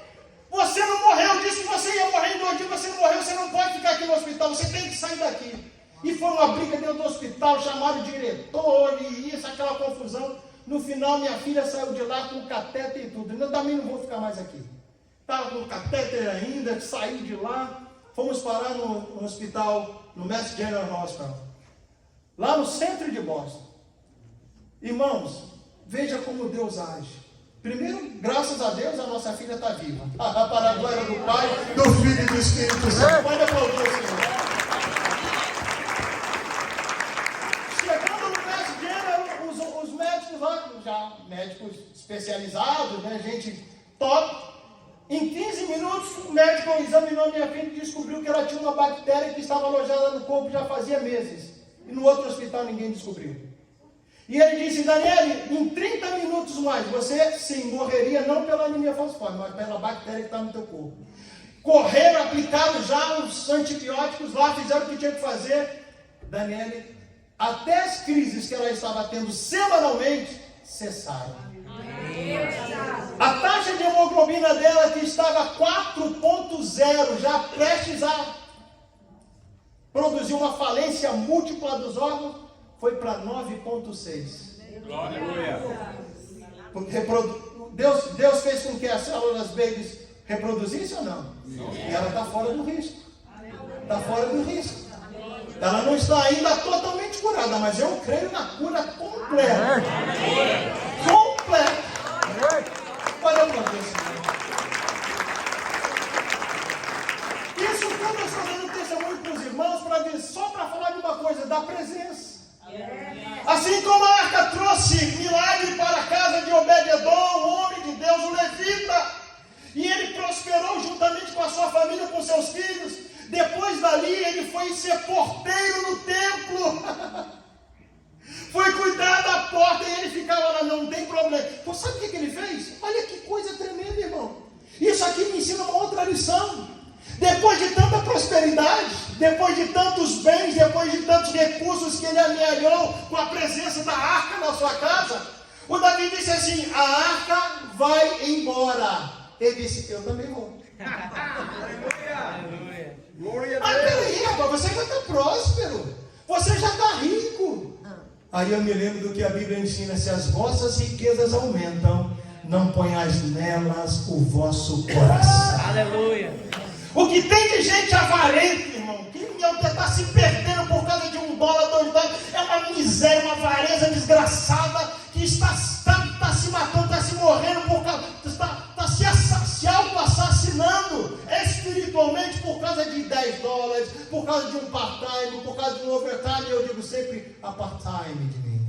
você não morreu, disse que você ia morrer em 2 dias, você não morreu, você não pode ficar aqui no hospital, você tem que sair daqui. E foi uma briga dentro do hospital, chamaram o diretor e isso, aquela confusão. No final, minha filha saiu de lá com o catéter e tudo. Eu também não vou ficar mais aqui. Estava com o catéter ainda, saí de lá. Fomos parar no hospital, no Mass General Hospital, lá no centro de Boston. Irmãos, veja como Deus age. Primeiro, graças a Deus, a nossa filha está viva. Para a glória do Pai, do Filho e do Espírito Santo. Pode aplaudir o Senhor. Já médicos especializados, né, gente top. Em 15 minutos, o médico examinou minha filha e descobriu que ela tinha uma bactéria que estava alojada no corpo já fazia meses. E no outro hospital ninguém descobriu. E ele disse, Daniele, em 30 minutos mais, você sim morreria não pela anemia falciforme, mas pela bactéria que está no teu corpo. Correram, aplicaram já os antibióticos lá, fizeram o que tinha que fazer. Daniele, até as crises que ela estava tendo semanalmente, cessaram. A taxa de hemoglobina dela, que estava 4.0, já prestes a produzir uma falência múltipla dos órgãos, foi para 9.6. Porque Deus fez com que as células babies reproduzissem ou não? E ela está fora do risco. Está fora do risco. Ela não está ainda totalmente curada, mas eu creio na cura completa. Completa. Olha uma vez. Isso tudo eu estou dando testemunho para os irmãos, só para falar de uma coisa, da presença. Assim como a arca trouxe milagre para a casa de Obed-edom, o homem de Deus, o levita, e ele prosperou juntamente com a sua família, com seus filhos. Depois dali, ele foi ser porteiro no templo. Foi cuidar da porta e ele ficava lá, não tem problema. Pô, sabe o que ele fez? Olha que coisa tremenda, irmão. Isso aqui me ensina uma outra lição. Depois de tanta prosperidade, depois de tantos bens, depois de tantos recursos que ele amealhou com a presença da arca na sua casa, O Davi disse assim: a arca vai embora. Ele disse: eu também vou. Mas peraí, rapaz, você já está próspero, você já está rico. Aí eu me lembro do que a Bíblia ensina: se as vossas riquezas aumentam, não ponhais nelas o vosso coração. Aleluia. O que tem de gente avarenta, irmão, que está se perdendo por causa de $1, $2, é uma miséria, uma avareza desgraçada, que está se matando, está se morrendo, está se auto-assassinando espiritualmente por causa de $10, por causa de um part-time, por causa de um overtime. Eu digo sempre: a part-time de mim.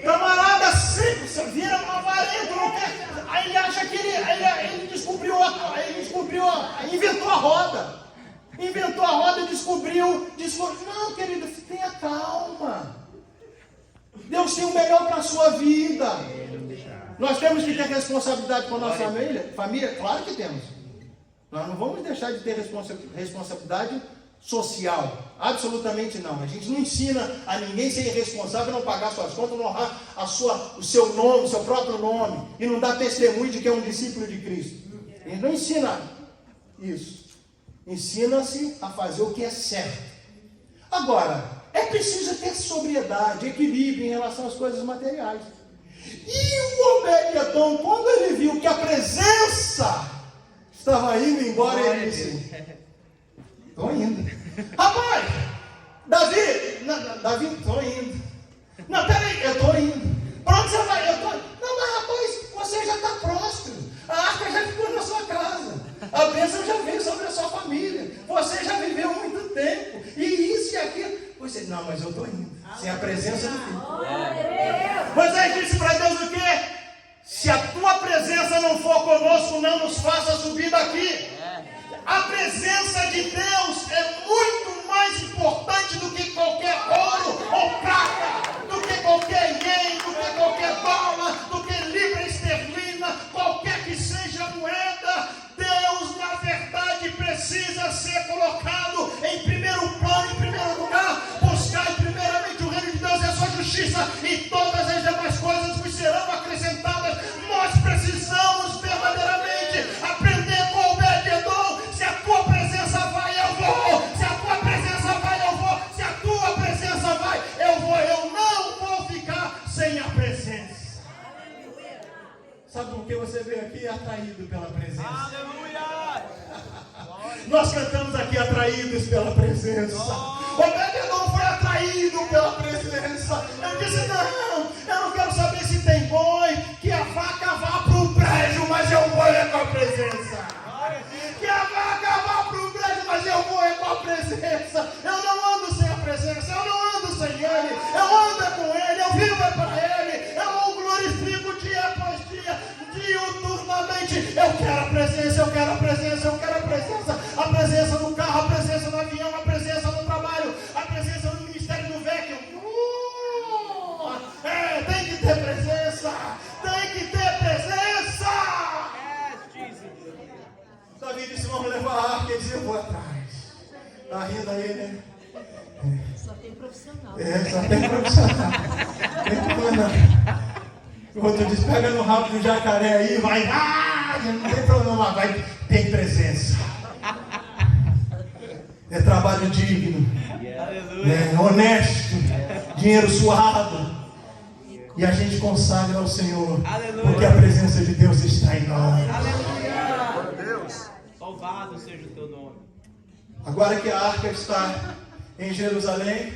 Camarada sempre, você vira um avarento, não quer. Aí ele acha que ele inventou a roda. Inventou a roda e descobriu. Não, querido, tenha calma. Deus tem o melhor para a sua vida. Nós temos que ter responsabilidade com a nossa família? Claro que temos. Nós não vamos deixar de ter responsabilidade social, absolutamente não. A gente não ensina a ninguém ser irresponsável, não pagar suas contas, não honrar o seu nome, o seu próprio nome, e não dar testemunho de que é um discípulo de Cristo. A gente não ensina isso. Ensina-se a fazer o que é certo. Agora, é preciso ter sobriedade, equilíbrio em relação às coisas materiais. E o Obed-Edom, quando ele viu que a presença estava indo embora, ele disse: estou indo. Rapaz, Davi, estou indo. Não, peraí, eu estou indo. Para onde você vai? Não, mas rapaz, você já está próspero. A arca já ficou na sua casa. A bênção já veio sobre a sua família. Você já viveu muito tempo. E isso e aquilo. Você, não, mas eu estou indo. Sem a presença do Filho. Moisés disse para Deus o quê? Se a tua presença não for conosco, não nos faça subir daqui. A presença de Deus é muito mais importante do que qualquer ouro ou prata, do que qualquer ien, do que qualquer dólar, do que libra esterlina, qualquer que seja a moeda. Deus, na verdade, precisa ser colocado em primeiro plano, em primeiro lugar. Buscai primeiramente o reino de Deus e a sua justiça, e todas as demais coisas vos serão acrescentadas. Nós precisamos verdadeiramente aprender com o Obed-Edom. Se a tua presença vai, eu vou. Se a tua presença vai, eu vou. Se a tua presença vai, eu vou. Eu não vou ficar sem a presença. Sabe por que você veio aqui? Atraído pela presença. Aleluia! Nós cantamos aqui atraídos pela presença. Obed-Edom foi atraído pela presença. Eu disse: não, eu não quero saber se tem boi, que a vaca vá para o brejo, mas eu vou com a presença. Que a vaca vá para o brejo, mas eu vou com a presença. Eu não ando sem a presença, eu não ando sem Ele. Eu ando com Ele, eu vivo para Ele. Eu o glorifico dia após dia, diuturnamente. Eu quero a presença, eu quero a presença, eu quero a presença. A presença no carro, a presença no avião, a presença no trabalho, a presença no ministério do Vecchio. Tem que ter presença, tem que ter presença. Davi disse: vamos levar a arca. Ele disse: eu vou atrás. Tá rindo aí, né? Só tem profissional. Só tem profissional. Tem que mandar. O outro diz: pega no rabo do jacaré aí, vai. Não tem problema, vai. Tem presença. É trabalho digno. É honesto. Dinheiro suado. E a gente consagra ao Senhor. Aleluia. Porque a presença de Deus está em nós. Aleluia. Deus. Louvado seja o teu nome. Agora que a arca está em Jerusalém,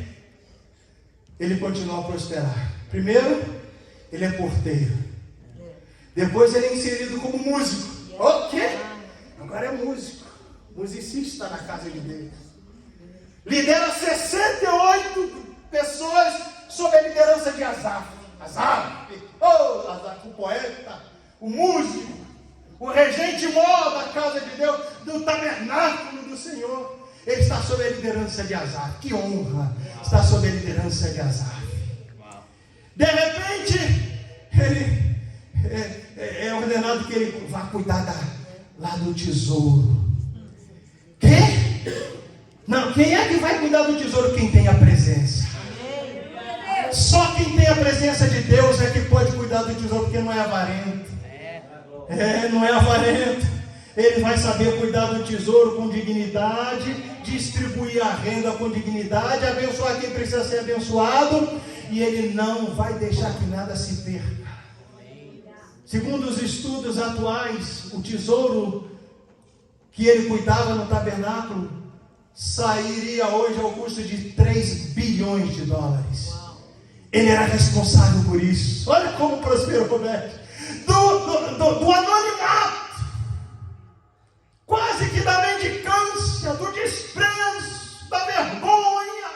ele continua a prosperar. Primeiro, ele é porteiro. Depois ele é inserido como músico. O quê? Agora é músico. Musicista na casa de Deus. Lidera 68 pessoas sob a liderança de Asaf. Asaf, o poeta, o músico, o regente mor da casa de Deus, do tabernáculo do Senhor. Ele está sob a liderança de Asaf. Que honra estar sob a liderança de Asaf. De repente, ele é ordenado que ele vá cuidar lá do tesouro. Quem? Não, quem é que vai cuidar do tesouro? Quem tem a presença. Só quem tem a presença de Deus é que pode cuidar do tesouro, porque não é avarento. Não é avarento. Ele vai saber cuidar do tesouro com dignidade, distribuir a renda com dignidade, abençoar quem precisa ser abençoado, e ele não vai deixar que nada se perca. Segundo os estudos atuais, o tesouro que ele cuidava no tabernáculo sairia hoje ao custo de 3 bilhões de dólares. Ele era responsável por isso. Olha como prosperou Roberto. Do anonimato, quase que da mendicância, do desprezo, da vergonha,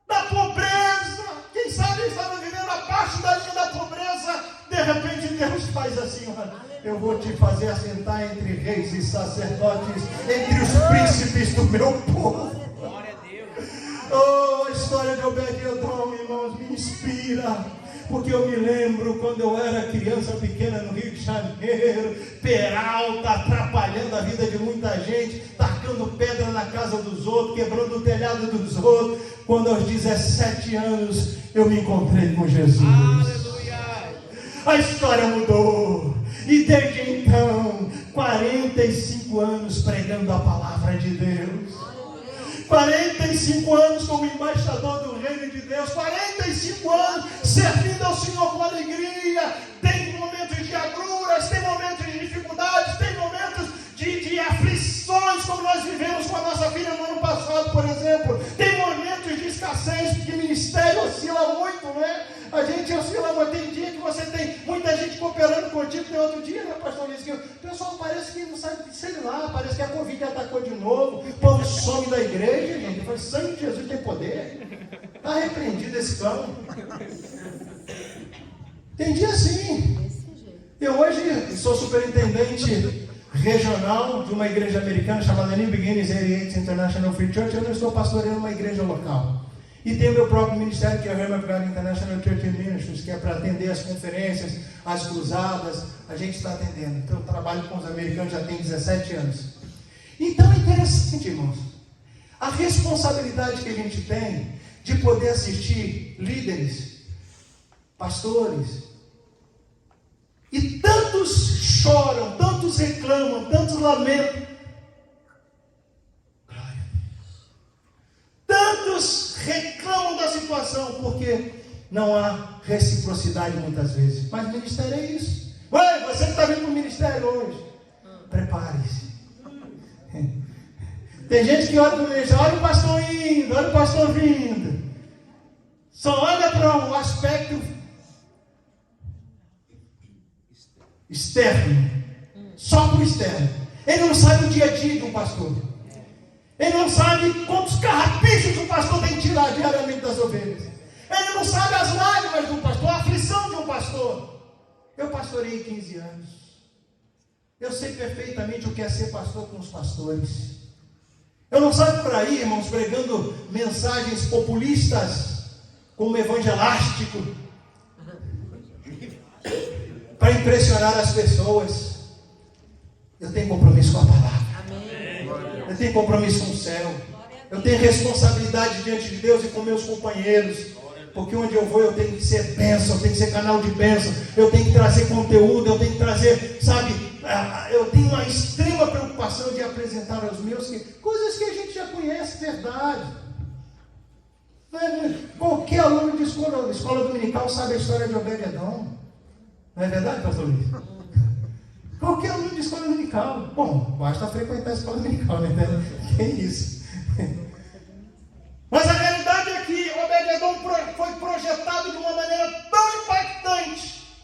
da pobreza. Quem sabe ele estava vivendo abaixo da linha da pobreza. De repente Deus faz assim: olha, eu vou te fazer assentar entre reis e sacerdotes, entre os príncipes do meu povo. Glória a Deus. Oh, a história de Obed-Edom, irmãos, me inspira. Porque eu me lembro quando eu era criança pequena no Rio de Janeiro, Peralta, atrapalhando a vida de muita gente, tacando pedra na casa dos outros, quebrando o telhado dos outros. Quando aos 17 anos eu me encontrei com Jesus. Aleluia. A história mudou. E desde então, 45 anos pregando a palavra de Deus. 45 anos como embaixador do reino de Deus, 45 anos servindo ao Senhor com alegria. Tem momentos de agruras, tem momentos de dificuldades, tem momentos de aflições, como nós vivemos com a nossa filha no ano passado, por exemplo. Tem momentos de escassez, porque o ministério oscila muito, né? A gente oscila, mas tem dia que você tem muita gente cooperando contigo, tem outro dia, né, pastor Luiz, que o pessoal parece que não sabe, sei lá, parece que a Covid atacou de novo, o povo some da igreja, gente. Eu falei, sangue de Jesus tem poder. Está repreendido esse cão. Tem dia assim. Eu hoje sou superintendente regional de uma igreja americana chamada New Beginnings 88 International Free Church. Eu não estou pastoreando uma igreja local. E tenho meu próprio ministério, que é o Rhema of God International Church Ministries, que é para atender as conferências, as cruzadas. A gente está atendendo. Então, eu trabalho com os americanos já tem 17 anos. Então, é interessante, irmãos, a responsabilidade que a gente tem de poder assistir líderes, pastores, e tantos choram, tantos reclamam, tantos lamentam. Tantos reclamam da situação, porque não há reciprocidade muitas vezes. Mas ministério é isso. Ué, você que está vindo para o ministério hoje, prepare-se. Tem gente que olha para o ministério, olha o pastor indo, olha o pastor vindo. Só olha para o aspecto externo. Só para o externo. Ele não sabe o dia a dia de um pastor. Ele não sabe quantos carrapichos o pastor tem que tirar diariamente das ovelhas. Ele não sabe as lágrimas de um pastor, a aflição de um pastor. Eu pastorei 15 anos. Eu sei perfeitamente o que é ser pastor com os pastores. Eu não saio por aí, irmãos, pregando mensagens populistas, como evangelástico, para impressionar as pessoas. Eu tenho compromisso com a palavra. Eu tenho compromisso com o céu. Eu tenho responsabilidade diante de Deus e com meus companheiros. Porque onde eu vou eu tenho que ser bênção, eu tenho que ser canal de bênção. Eu tenho que trazer conteúdo, eu tenho que trazer, sabe, eu tenho uma extrema preocupação de apresentar aos meus coisas que a gente já conhece, verdade. Qualquer aluno de escola dominical sabe a história de Obed-Edom. Não é verdade, pastor Luiz? Qualquer aluno de escola dominical. Bom, basta frequentar a escola dominical, né? Que é isso. Mas a realidade é que Obed-Edom foi projetado de uma maneira tão impactante,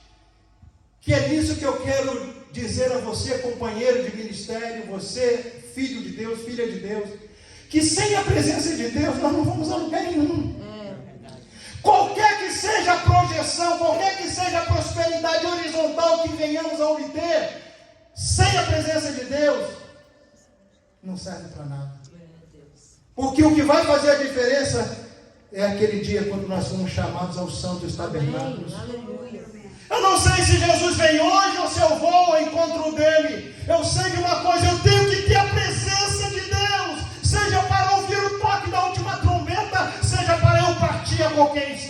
que é nisso que eu quero dizer a você, companheiro de ministério, você, filho de Deus, filha de Deus, que sem a presença de Deus nós não vamos a lugar nenhum. Qualquer que seja a projeção, qualquer que seja a prosperidade horizontal que venhamos a obter, sem a presença de Deus, não serve para nada. Porque o que vai fazer a diferença é aquele dia quando nós fomos chamados aos santos tabernáculos. Eu não sei se Jesus vem hoje ou se eu vou ao encontro dele. Eu sei de uma coisa, eu tenho que ter a presença de Deus, seja para ouvir o toque da última trombeta, seja para eu partir a qualquer instante.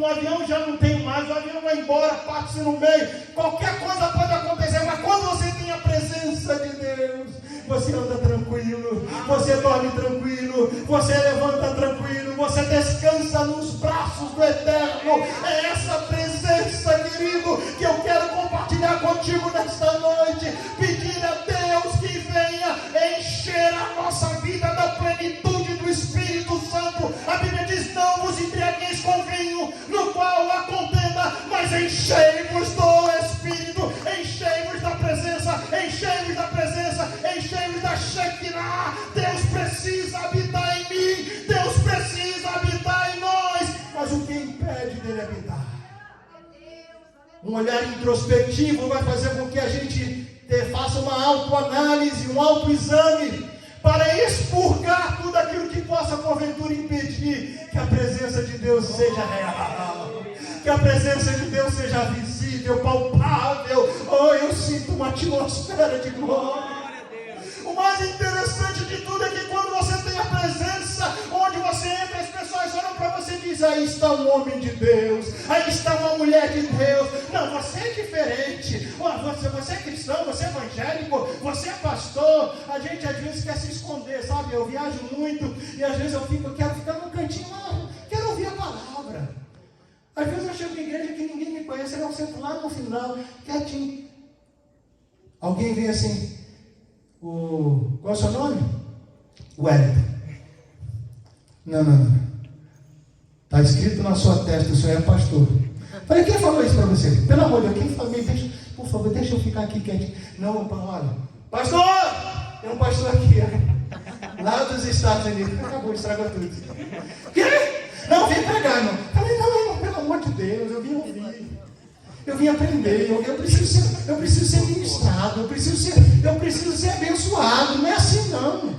no avião já não tenho mais, o avião vai embora, parte-se no meio, qualquer coisa pode acontecer, mas quando você tem a presença de Deus, você anda tranquilo, você dorme tranquilo, você levanta tranquilo, você descansa nos braços do Eterno. É essa presença, querido, que eu quero compartilhar contigo nesta noite, pedir a Deus que venha encher a nossa vida da plenitude do Espírito Santo. A Bíblia diz: não vos embriagueis com vinho, no qual há contenda, mas enchei-vos do Espírito, enchei-vos da presença, enchei-vos da presença, enchei-vos da Shekinah. Deus precisa habitar em mim, Deus precisa habitar em nós, mas o que impede dele habitar? Um olhar introspectivo vai fazer com que a gente faça uma autoanálise, um autoexame, para expurgar tudo aquilo que possa porventura impedir que a presença de Deus seja real, que a presença de Deus seja visível, palpável. Oh, eu sinto uma atmosfera de glória. O mais interessante de tudo é que quando você tem a presença, onde você entra, as pessoas olham para você e dizem: aí está um homem de Deus, aí está uma mulher de Deus. Não, você é diferente, você é cristão, você é evangélico, você é pastor. A gente às vezes quer se esconder, sabe? Eu viajo muito e às vezes eu quero ficar num cantinho lá, quero ouvir a palavra. Às vezes eu chego na igreja que ninguém me conhece, eu sento lá no final, quietinho. Alguém vem assim: qual é o seu nome? Wellington. Não. Está escrito na sua testa, o senhor é pastor. Falei: quem falou isso para você? Pelo amor de Deus, quem falou? Por favor, deixa eu ficar aqui quietinho. Não, olha, pastor! Tem um pastor aqui, lá dos Estados Unidos. Acabou, estragou tudo. Quê? Não, vem pregar, não. Falei: não, pelo amor de Deus, eu vim ouvir. Eu vim aprender, eu preciso ser ministrado, eu preciso ser abençoado. Não é assim, não.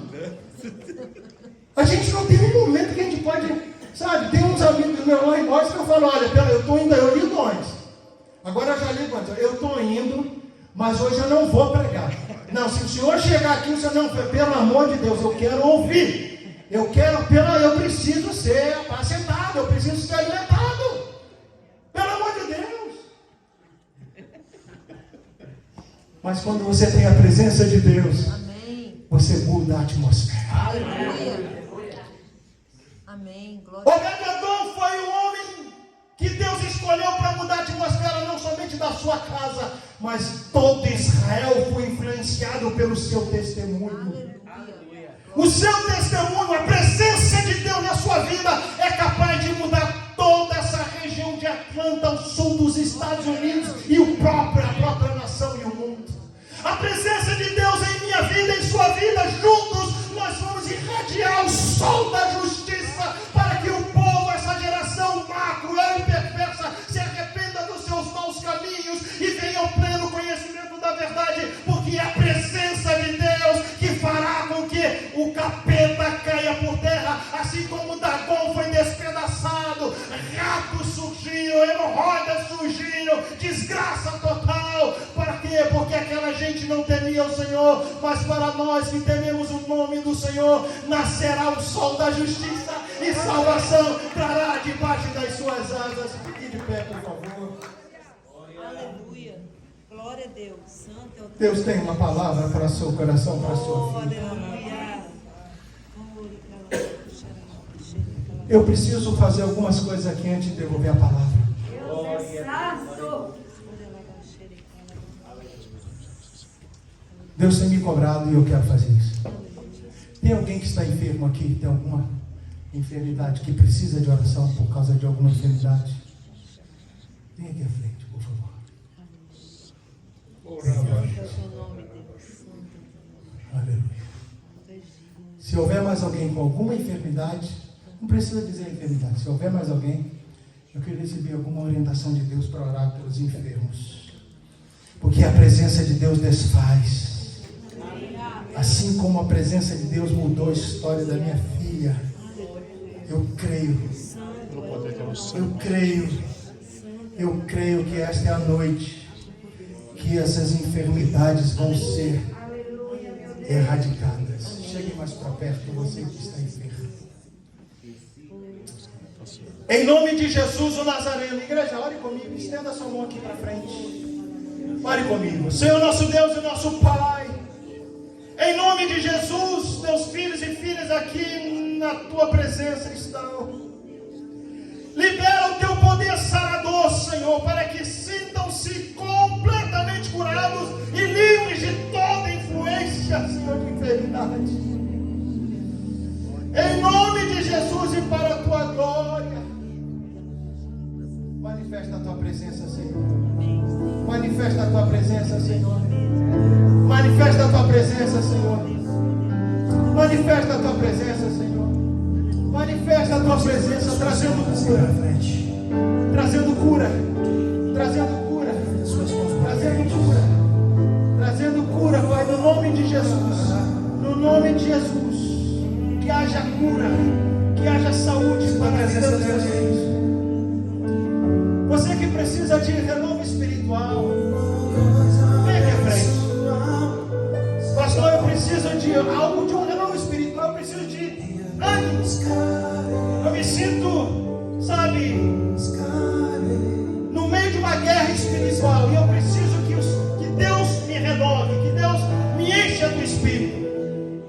A gente não tem um momento que a gente pode, sabe? Tem uns amigos meus lá em nós que eu falo: olha, eu estou indo, eu ligo antes. Agora eu já ligo antes. Eu estou indo, mas hoje eu não vou pregar. Não, se o senhor chegar aqui, o senhor não, pelo amor de Deus, eu quero ouvir. Eu preciso ser apacentado, eu preciso ser alimentado. Pelo amor de Deus. Mas quando você tem a presença de Deus, amém, você muda a atmosfera. Aleluia. Amém. Glória. Obed-Edom foi o homem que Deus escolheu para mudar a atmosfera, não somente da sua casa, mas todo Israel foi influenciado pelo seu testemunho. Aleluia. O seu testemunho, a presença de Deus na sua vida é capaz de mudar toda essa região de Atlanta, ao sul dos Estados Unidos e a própria nação e o mundo. A presença de Deus em minha vida, em sua vida, juntos nós vamos irradiar o sol da justiça para que o povo, essa geração má, cruel e perversa, se arrependa dos seus maus caminhos e venha ao pleno conhecimento da verdade, porque é a presença de Deus que fará com que o capeta caia por terra, assim como Dagon foi despedaçado, ratos surgiram, hemorroidas surgiram, desgraça total. Para quê? Porque aquela gente não temia o Senhor, mas para nós que tememos o nome do Senhor, nascerá o sol da justiça e salvação trará debaixo das suas asas. Fique de pé, por favor. Aleluia. Glória a Deus. Santo é o Deus tem uma palavra para o seu coração, para a sua vida. Aleluia. Eu preciso fazer algumas coisas aqui antes de devolver a palavra. Deus tem me cobrado e eu quero fazer isso. Tem alguém que está enfermo aqui? Tem alguma enfermidade que precisa de oração por causa de alguma enfermidade? Vem aqui à frente, por favor. Aleluia. Se houver mais alguém com alguma enfermidade, não precisa dizer enfermidade. Se houver mais alguém, eu queria receber alguma orientação de Deus para orar pelos enfermos. Porque a presença de Deus desfaz. Assim como a presença de Deus mudou a história da minha filha, eu creio que esta é a noite que essas enfermidades vão ser erradicadas. Chegue mais para perto de você que está enfermo. Em nome de Jesus, o Nazareno. Igreja, ore comigo, estenda a sua mão aqui para frente. Ore comigo. Senhor nosso Deus e nosso Pai, em nome de Jesus, teus filhos e filhas aqui na tua presença estão. Libera o teu poder sarador, Senhor, para que sintam-se completamente curados e livres de toda influência, Senhor, de enfermidade. Em nome de Jesus e para a tua glória, manifesta a tua presença, Senhor. Manifesta a tua presença, Senhor. Manifesta a tua presença, Senhor. Manifesta a tua presença, Senhor. Manifesta a tua presença, trazendo cura. Trazendo cura. Trazendo cura. Trazendo cura. Trazendo cura, Pai, no nome de Jesus. No nome de Jesus. Que haja cura. Que haja saúde para a vida dos teus filhos. Você que precisa de renovo espiritual, vem aqui à frente. Pastor, eu preciso de algo, de um renovo espiritual. Eu preciso de ânimo. Eu me sinto, sabe, no meio de uma guerra espiritual. E eu preciso que Deus me renove, que Deus me encha do Espírito.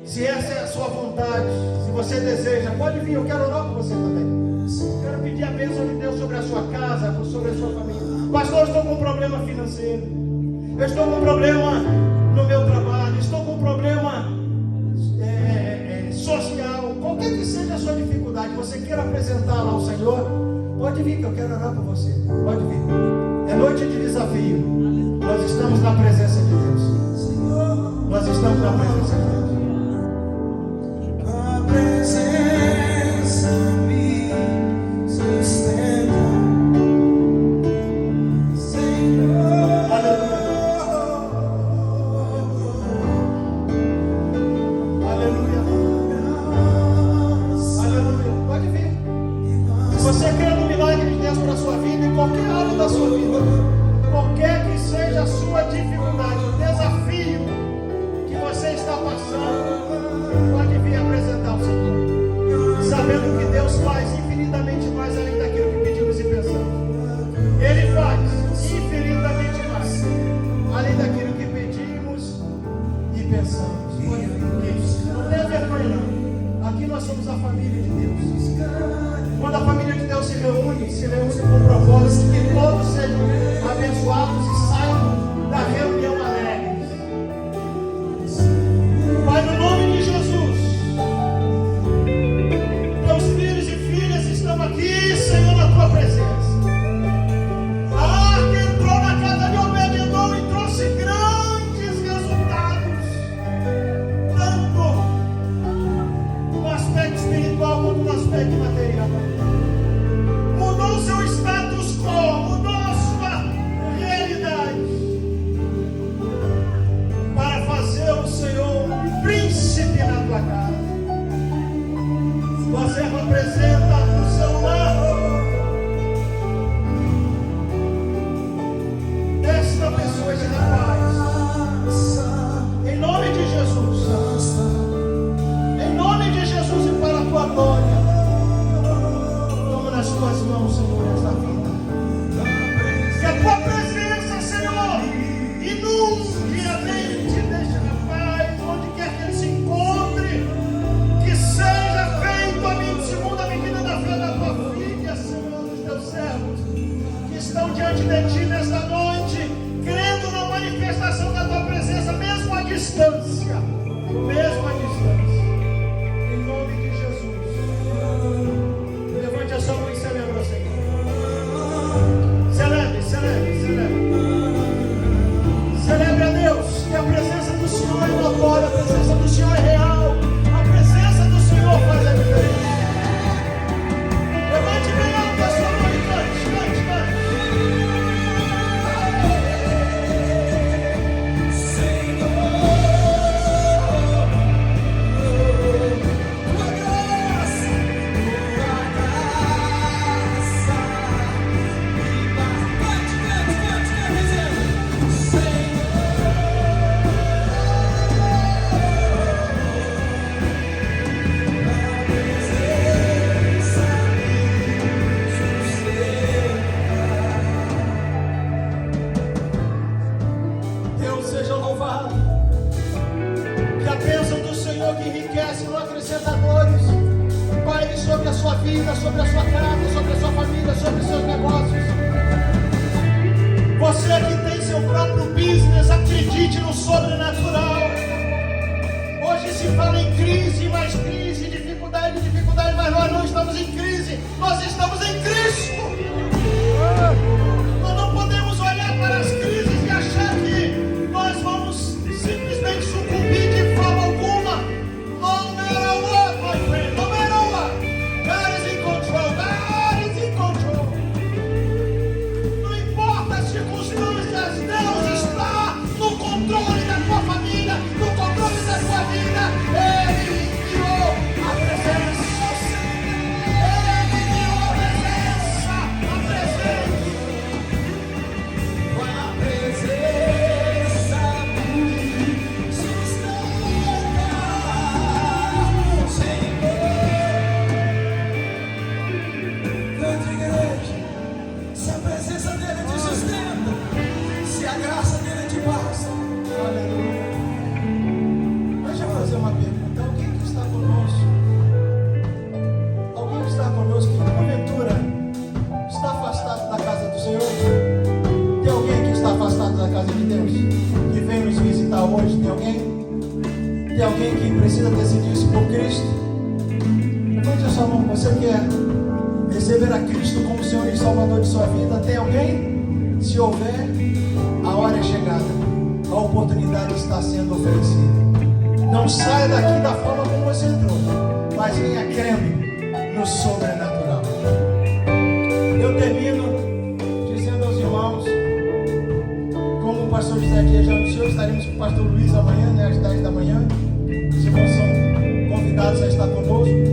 Se essa é a sua vontade, se você deseja, pode vir. Eu quero orar por você também. Quero pedir a bênção de Deus sobre a sua casa, sobre a sua família. Pastor, eu estou com um problema financeiro. Eu estou com um problema no meu trabalho. Estou com um problema social. Qualquer que seja a sua dificuldade, você queira apresentá-la ao Senhor, pode vir que eu quero orar por você. Pode vir. É noite de desafio. Nós estamos na presença de Deus. Nós estamos na presença de Deus. A presença me sustenta, Senhor. Aleluia. Aleluia. Pode vir. Se você crê no milagre de Deus para a sua vida, em qualquer área da sua vida, qualquer que seja a sua dificuldade, o desafio que você está passando, pode vir apresentar ao Senhor, sabendo que Deus faz infinitamente mais além daquilo que pedimos e pensamos. Ele faz infinitamente mais além daquilo que pedimos e pensamos. Não tenha vergonha não. Aqui nós somos a família de Deus. Quando a família de Deus se reúne com o propósito de que todos sejam abençoados e saiam da reunião alegres. Pai, no nome de Jesus, teus filhos e filhas estão aqui, Senhor, na tua presença. A arca entrou na casa de Obed-Edom e trouxe grandes resultados, tanto no aspecto espiritual quanto no aspecto material. Mudou seu status quo, mudou a sua realidade, para fazer o Senhor um príncipe na tua casa. Você representa o seu lar. Esta pessoa de paz. Em nome de Jesus. Em nome de Jesus e para a tua glória. Toma nas tuas mãos, Senhor, esta vida. Que a tua presença, Senhor, inunde a mente deste rapaz, onde quer que ele se encontre. Que seja feito a mim, segundo a medida vida, sobre a sua casa, sobre a sua família, sobre os seus negócios. Você que tem seu próprio business, acredite no sobrenatural. Hoje se fala em crise, mais crise, dificuldade, mas nós não estamos em crise, nós estamos em Cristo. Nós não podemos olhar para as crises e achar que nós vamos simplesmente sucumbir de forma alguma. No matter what, my friend, no matter what, God is in control, God is in control. Não importa as circunstâncias, Deus está no controle da tua família, no controle da tua vida. Ele enviou a presença. Ele enviou a presença. A presença. A presença me sustenta, Senhor. Grande igreja, se a presença dele te sustenta, se a graça dele te basta. Aleluia. Deixa eu fazer uma pergunta. Alguém que está conosco? Alguém que está conosco que porventura está afastado da casa do Senhor? Tem alguém que está afastado da casa de Deus? Que vem nos visitar hoje? Tem alguém? Tem alguém que precisa decidir-se por Cristo? Levante a sua mão. Você quer receber a Cristo como Senhor e Salvador de sua vida? Tem alguém? Se houver, a hora é chegada. A oportunidade está sendo oferecida. Não saia daqui da forma como você entrou, mas venha crendo no sobrenatural. Eu termino dizendo aos irmãos, como o pastor José Dias já anunciou, estaremos com o pastor Luiz amanhã, às 10 da manhã. Os irmãos são convidados a estar conosco.